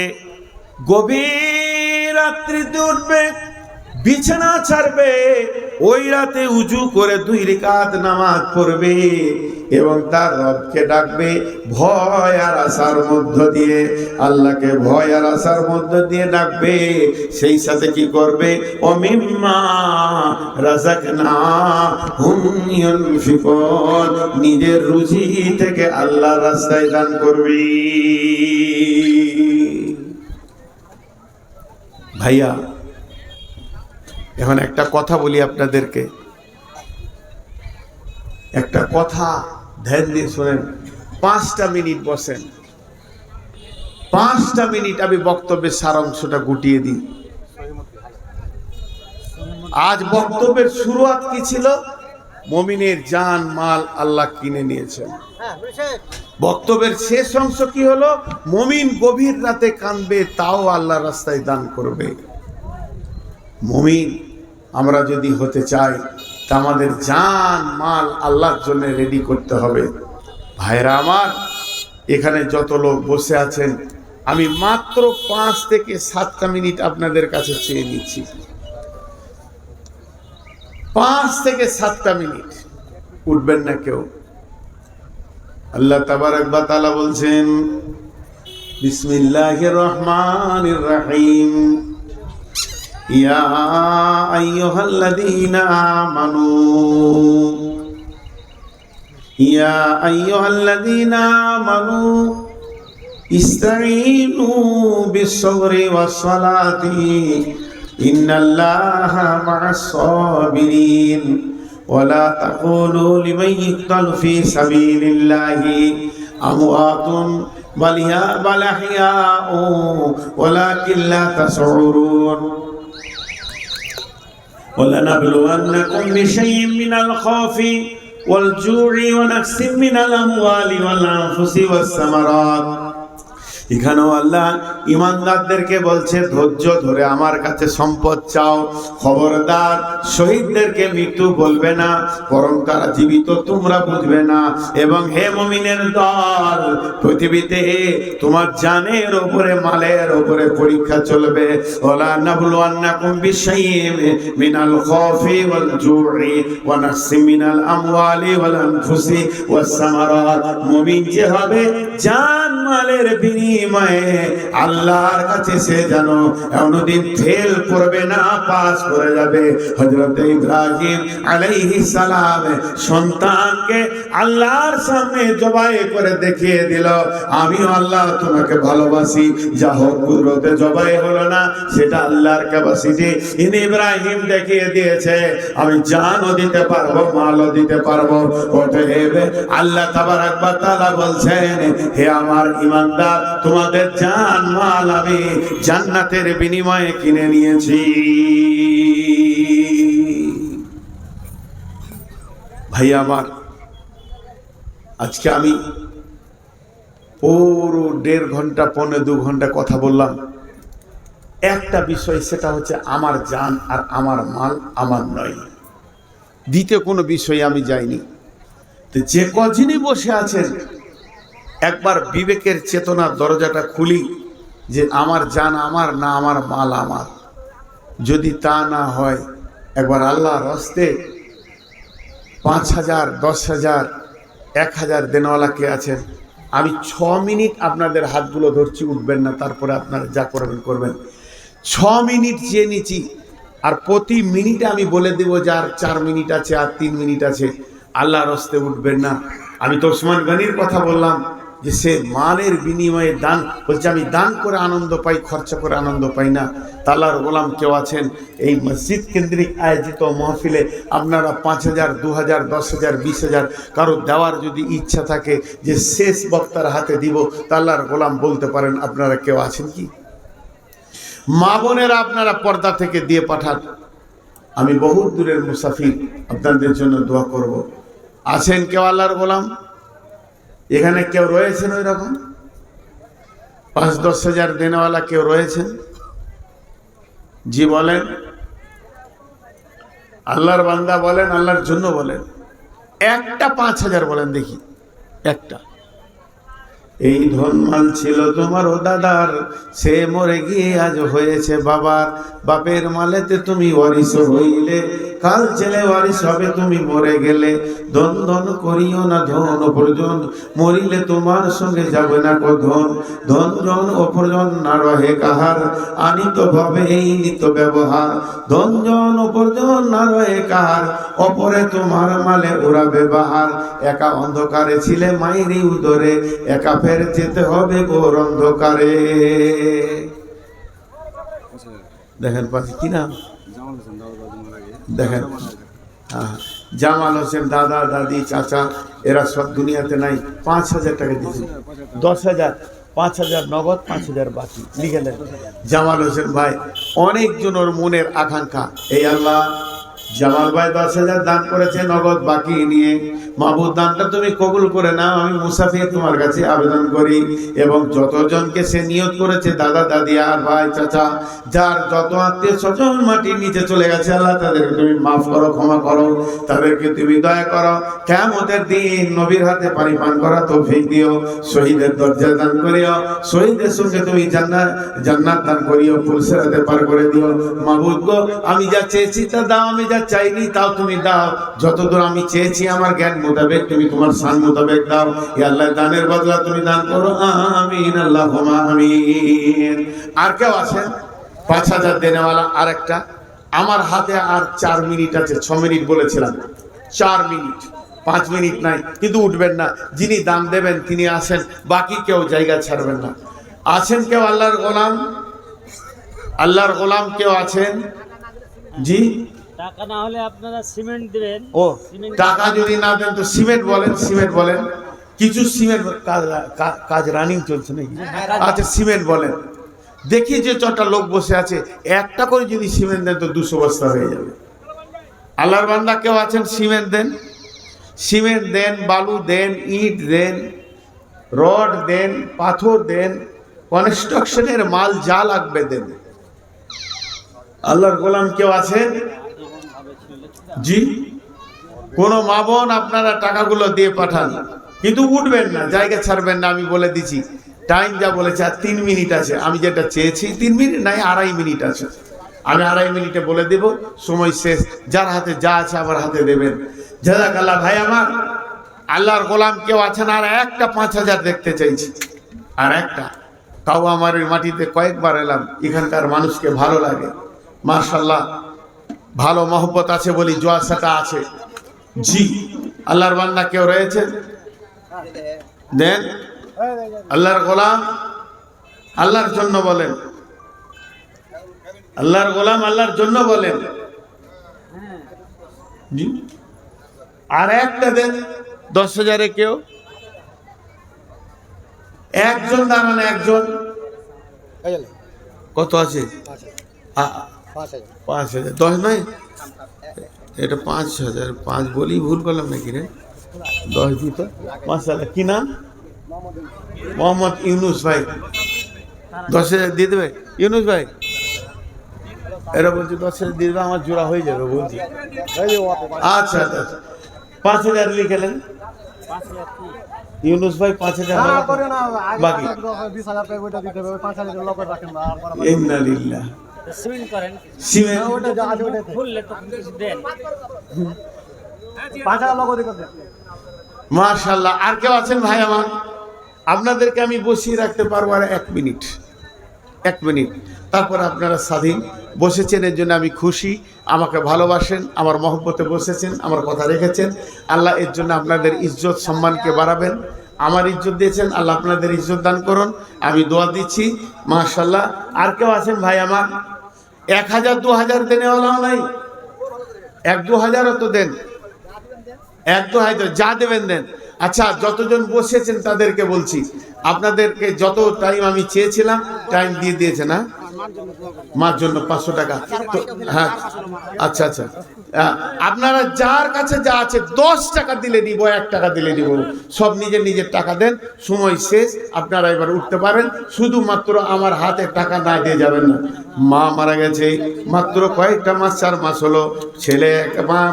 গভীর রাত্রিতে উঠবে, বিছানা ছাড়বে, ওই রাতে উজু করে 2 রাকাত নামাজ পড়বে এবং তার রবকে ডাকবে ভয় আর আশার মধ্য দিয়ে, আল্লাহকে ভয় আর আশার মধ্য দিয়ে ডাকবে। সেই সাথে কি করবে? ও মিম্মা রাযাকনাহুম ইউনফিকুন, নিজের রুজি থেকে আল্লাহর রাস্তায় দান করবে। ভাইয়া, এখন একটা কথা বলি আপনাদেরকে, একটা কথা ধ্যান দিয়ে শোনেন। 5টা মিনিট বসেন, 5টা মিনিট আমি বক্তব্যের সারাংশটা গুটিয়ে দিই। আজ বক্তব্যের শুরুয়াত কি ছিল? মুমিনের জান মাল আল্লাহ কিনে নিয়েছেন। বক্তব্যের শেষ অংশ কি হলো? মুমিন গভীর রাতে কাঁদবে, তাও আল্লাহর রাস্তায় দান করবে। মুমিন আমরা যদি হতে চাই তা আমাদের জান মাল আল্লাহর জন্য রেডি করতে হবে। ভাইরা আমার, এখানে যত লোক বসে আছেন, আমি মাত্র 5 থেকে 7টা মিনিট আপনাদের কাছে চেয়ে নিচ্ছি। 5 থেকে 7টা মিনিট, উঠবেন না কেউ। আল্লাহ তাবারক ওয়া তাআলা বলছেন বিসমিল্লাহির রহমানির রহিম। ইয়া আইয়ুহাল্লাযীনা আমানু, ইয়া আইয়ুহাল্লাযীনা আমানু ইসতাঈনু বিস-সাবরি ওয়াস-সালাতি ইন্নাল্লাহা মা'আস-সাবিরিন ওয়া লা তাকুলু লিমান ইয়াকতালু ফী সাবিলিল্লাহি আমওয়াতুন বাল আহইয়াউ ওয়ালাকিন লা তাশউরুন। وَلَنَبْلُوَنَّكُمْ بِشَيْءٍ مِّنَ الْخَوْفِ وَالْجُوعِ وَنَقْصٍ مِّنَ الْأَمْوَالِ وَالْأَنفُسِ وَالثَّمَرَاتِ এখানেও আল্লাহ ইমানদারদেরকে বলছে ধৈর্য ধরে আমার কাছে সম্পদ চাও। খবরদার শহীদদেরকে মৃত্যু বলবে না, বরং তারা জীবিত তোমরা বুঝবে না। এবং হে মুমিনের দল, পৃথিবীতে তোমার জানের উপরে মালের উপরে পরীক্ষা চলবে। ওয়ালা নাবলুয়ান্নাকুম বিশাইইন মিনাল খাউফি ওয়াল জু'i ওয়া নাকসিম মিনাল আমওয়ালি ওয়াল আনফুসি ওয়াস সামারাত। মুমিন যে হবে জান মালের বিনিময়ে আল্লাহর কাছে সে যেন কোনদিন ফেল করবে না, পাস করে যাবে। হযরত ইব্রাহিম আলাইহিস সালাম সন্তানকে আল্লাহর সামনে জবাই করে দেখিয়ে দিল, আমি আল্লাহ তোমাকে ভালোবাসি। যা হোক কুদরতে জবাই হলো না, সেটা আল্লাহর ক্যাপাসিটি। ইব্রাহিম দেখিয়ে দিয়েছে আমি জানও দিতে পারবো, মালও দিতে পারবো। অতএব আল্লাহ তাবারক ওয়া তাআলা বলছেন, হে আমার ইমানদার, তোমাদের জান মাল আমি জান্নাতের বিনিময়ে কিনে নিয়েছি। ভাই আমার, আজকে আমি পুরো 1.5 ঘন্টা 1.25 ঘন্টা কথা বললাম একটা বিষয়, সেটা হচ্ছে আমার জান আর আমার মাল আমার নয়। দ্বিতীয় কোনো বিষয়ে আমি যাইনি। তো যে কজনই বসে আছেন, একবার বিবেকের চেতনার দরজাটা খুলি যে আমার জান আমার না আমার মাল আমার। যদি তা না হয়, একবার আল্লাহর রাস্তে 5,000, 10,000, 1,000 দেনওয়ালা কে আছেন? আমি 6 মিনিট আপনাদের হাতগুলো ধরছি, উঠবেন না, তারপরে আপনারা যা করবেন করবেন। 6 মিনিট চেয়ে নিচ্ছি, আর প্রতি মিনিটে আমি বলে দেব যে আর 4 মিনিট আছে, আর 3 মিনিট আছে। আল্লাহর রাস্তে উঠবেন না। আমি তো ওসমান গনির কথা বললাম যে সে মালের বিনিময়ে দান বলছে, আমি দান করে আনন্দ পাই, খরচা করে আনন্দ পাই না। আল্লাহর গোলাম কেউ আছেন এই মসজিদ কেন্দ্রিক আয়োজিত মাহফিলে, আপনারা 5,000, 2,000, 10,000, 20,000 কারো দেওয়ার যদি ইচ্ছা থাকে যে শেষ বক্তার হাতে দিব, আল্লাহর গোলাম বলতে পারেন, আপনারা কেউ আছেন কি? মা বোনেরা আপনারা পর্দা থেকে দিয়ে পাঠান। আমি বহুত দূরের মুসাফির, আপনাদের জন্য দোয়া করব। আছেন কেউ আল্লাহর গোলাম? এখানে কেউ রয়েছেন ওই রকম 5-10 হাজার দেনেওয়ালা কেউ রয়েছেন? জি বলেন। আল্লাহর বান্দা বলেন, আল্লাহর জন্য বলেন। একটা 5,000 বলেন দেখি, একটা। এই ধনমাল ছিল তোমার ও দাদার, সে মরে গিয়ে আজ হয়েছে বাবার। বাপের মালেতে তুমি ওয়ারিস হইলে, কাল ছেলে ওয়ারিস হবে তুমি মরে গেলে। ধন ধন করিও না ধন অপরজন, মরিলে তোমার সঙ্গে যাবে না কো ধন। ধন জন অপরজন না রহে কাহার, আনিত ভাবে এই নিত ব্যবহার। ধন জন অপরজন না রহে কাহার, অপরে তোমার মালে ওরাবে বাহার। একা অন্ধকারে ছিলে মায়েরই উদরে, একা ফের যেতে হবে ঘোর অন্ধকারে। দেখেন পাশে কি নাম, দেখেন জামাল হোসেন, দাদা দাদি চাচা, এরা সব দুনিয়াতে নাই। 5,000 টাকা দিয়েছে, 10,000, 5,000 নগদ, 5,000 বাকি লিখে নেন। জামাল হোসেন ভাই অনেকজন ওর মনের আকাঙ্ক্ষা, এই আল্লাহ জামাল ভাই 10,000 দান করেছে নগদ বাকি নিয়ে। মাহবুব দানটা তুমি কবুল করে নাও, আমি মুসাফির তোমার কাছে আবেদন করি। এবং যতজনকে সে নিয়ত করেছে, দাদা দাদি আর ভাই চাচা, যার যত আত্মীয় স্বজন মাটির নিচে চলে গেছে, আল্লাহ তাদেরকে তুমি মাফ করো, ক্ষমা করো, তাদেরকে তুমি দয়া করো। কিয়ামতের দিন নবীর হাতে পানি পান করা তৌফিক দিও। শহীদের দরজা দান করিও, শহীদের সঙ্গে তুমি জান্নাত দান করিও, ফুলসিরাতে পার করে দিও। মাহবুব গো, আমি যা চেয়েছি তা দাও, আমি যা চাইনি তাও তুমি দাও। যতদূর আমি চেয়েছি আমার জ্ঞান মোতাবেক, তুমি তোমার শান মোতাবেক দাও। ইয়া আল্লাহ, দানের বদলা তুমি দান করো, আমিন আল্লাহুম্মা আমিন। আর কেউ আছেন 5,000 দেনেওয়ালা? আরেকটা। আমার হাতে আর 4 মিনিট আছে, 6 মিনিট বলেছিলাম, 4 মিনিট, 5 মিনিট নাই, কিন্তু উঠবেন না। যিনি দাম দেবেন তিনি আসেন, বাকি কেউ জায়গা ছাড়বেন না। আছেন কেউ আল্লাহর গোলাম? আল্লাহর গোলাম কেউ আছেন? জি, টাকা না হলে আপনারা সিমেন্ট দিবেন। ও, টাকা যদি না দেন তো সিমেন্ট বলেন, সিমেন্ট বলেন। কিছু সিমেন্ট কাজ রানিং চলছে নাকি? আচ্ছা, সিমেন্ট বলেন। দেখি যে 4টা লোক বসে আছে, একটা করে যদি সিমেন্ট দেন তো 200 বস্তা হয়ে যাবে। আল্লাহর বান্দা কেউ আছেন? সিমেন্ট দেন, সিমেন্ট দেন, বালু দেন, ইট দেন, রড দেন, পাথর দেন, কনস্ট্রাকশনের মাল যা লাগবে দেন। আল্লাহর গোলাম কেউ আছেন? জি, কোন মা বোন আপনারা টাকাগুলো দিয়ে পাঠান, কিন্তু উঠবেন না, জায়গা ছাড়বেন না। আমি বলে দিচ্ছি, টাইম যা বলেছে আর 3 মিনিট আছে। আমি যেটা চেয়েছি 3 মিনিট নাই, 2.5 মিনিট আছে। আমি 2.5 মিনিটে বলে দেব, সময় শেষ। যার হাতে যা আছে আবার হাতে দেবেন। জাযাকাল্লাহ। ভাই আমার, আল্লাহর গোলাম কেউ আছেন? আর একটা 5,000 দেখতে চাইছি, আর একটা। তাও আমার এই মাটিতে কয়েকবার এলাম, এখানকার মানুষকে ভালো লাগে, মাশাআল্লাহ, ভালো মহব্বত আছে বলি জোয়াসাটা আছে। জি, আল্লাহর বান্দা কেউ রয়েছেন? দেন। আল্লাহর গোলাম, আল্লাহর জন্য বলেন। আল্লাহর গোলাম আল্লাহর জন্য বলেন। জি, আর একটা দেন। 10,000-এ কেউ? একজন দাঁড়ান, একজন। কত আছে? 5,000। 10 নয়, এটা 5,000। 5 বলি, ভুল করলাম নাকি রে? 10 দিত। মাশাআল্লাহ। কি নাম? মোহাম্মদ ইউনুস ভাই। 10,000 দিয়ে দেবে ইউনুস ভাই? এরা বলছি 10,000 দিয়ে দেবে, আমার জোড়া হয়ে যাবে বলছি। আচ্ছা আচ্ছা, 5,000 লিখেলেন ইউনুস ভাই। 5,000 বাকি। ইন্নালিল্লাহ। সিমেন্ট করেন, সিমেন্ট খুললে তো কিছু দেন। মাশাআল্লাহ। আর কেউ আছেন ভাই আমার? আপনাদেরকে আমি বসিয়ে রাখতে পারবো আর 1 মিনিট, 1 মিনিট। তারপর আপনারা স্বাধীন। বসেছেন এর জন্য আমি খুশি, আমাকে ভালোবাসেন, আমার মহব্বতে বসেছেন, আমার কথা রেখেছেন। আল্লাহ এর জন্য আপনাদের ইজ্জত সম্মানকে বাড়াবেন। আমার ইজ্জত দিয়েছেন, আল্লাহ আপনাদের ইজ্জত দান করুন। আমি দোয়া দিচ্ছি, মাশাআল্লাহ। আর কেউ আছেন ভাই আমার? 1,000 2,000 দেনেওয়ালাও নাই? 1-2,000 তো দেন। 1-2,000 যা দেবেন দেন। আচ্ছা, যতজন বসেছেন তাদেরকে বলছি, আপনাদেরকে যত টাইম আমি চেয়েছিলাম টাইম দিয়ে দিয়েছে না? মার জন্য 500 টাকা তো, হ্যাঁ। আচ্ছা আচ্ছা, আপনারা যার কাছে যা আছে 10 টাকা দিলে দিব, 1 টাকা দিলে দিব, সব নিজের নিজের টাকা দেন। সময় শেষ, আপনারা এবার উঠতে পারেন। শুধুমাত্র আমার হাতে টাকা না দিয়ে যাবেন না। মা মারা গেছে, মাত্র কয়েকটা মাস, 4 মাস হলো। ছেলে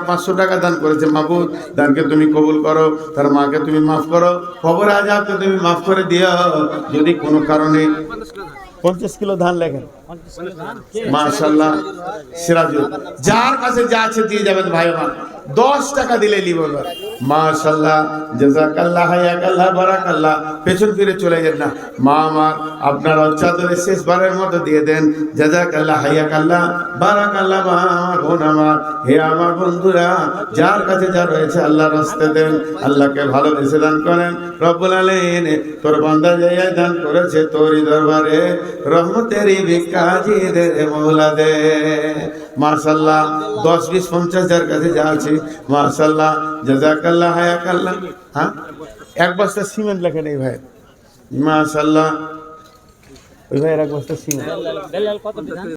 500 টাকা দান করেছে। মাবুদ, দানকে তুমি কবুল করো, তার মাকে তুমি মাফ করো, খবর আজাবকে তুমি মাফ করে দিও। যদি কোনো কারণে 50 কিলো ধান লেখেন, মাশাআল্লাহ। সিরাজুল, যার কাছে যা আছে দিয়ে যাবেন ভাই আমার। 10 টাকা দিলে নিব এবার। মাশাআল্লাহ, জাযাকাল্লাহ, হায়াকাল্লাহ, বারাকাল্লাহ। পেছন ফিরে চলে যান না। মা আমার, আপনারা চাদরে শেষবারের মতো দিয়ে দেন। জাযাকাল্লাহ, হায়াকাল্লাহ, বারাকাল্লাহ। মা আমার, বোন আমার, হে আমার বন্ধুরা, যার কাছে যা রয়েছে আল্লাহর রাস্তায় দেন। আল্লাহকে ভালোবেসে দান করেন। রব্বুল আলামিন তোর বান্দা যাইয়া দান করেছে তোরই দরবারে, রহমতেরই ভিক্ষাজি দে মওলা দে। মাশাআল্লাহ। 10 20 50 যার কাছে যা আছে, মাশাআল্লাহ, জাযাকাল্লাহ, হায়াকাল্লাহ। হ্যাঁ, 1 বস্তা সিমেন্ট লেখেন এই ভাই, মাশাআল্লাহ। ওই ভাই 1 বস্তা সিমেন্ট। বেলাল কত দিন?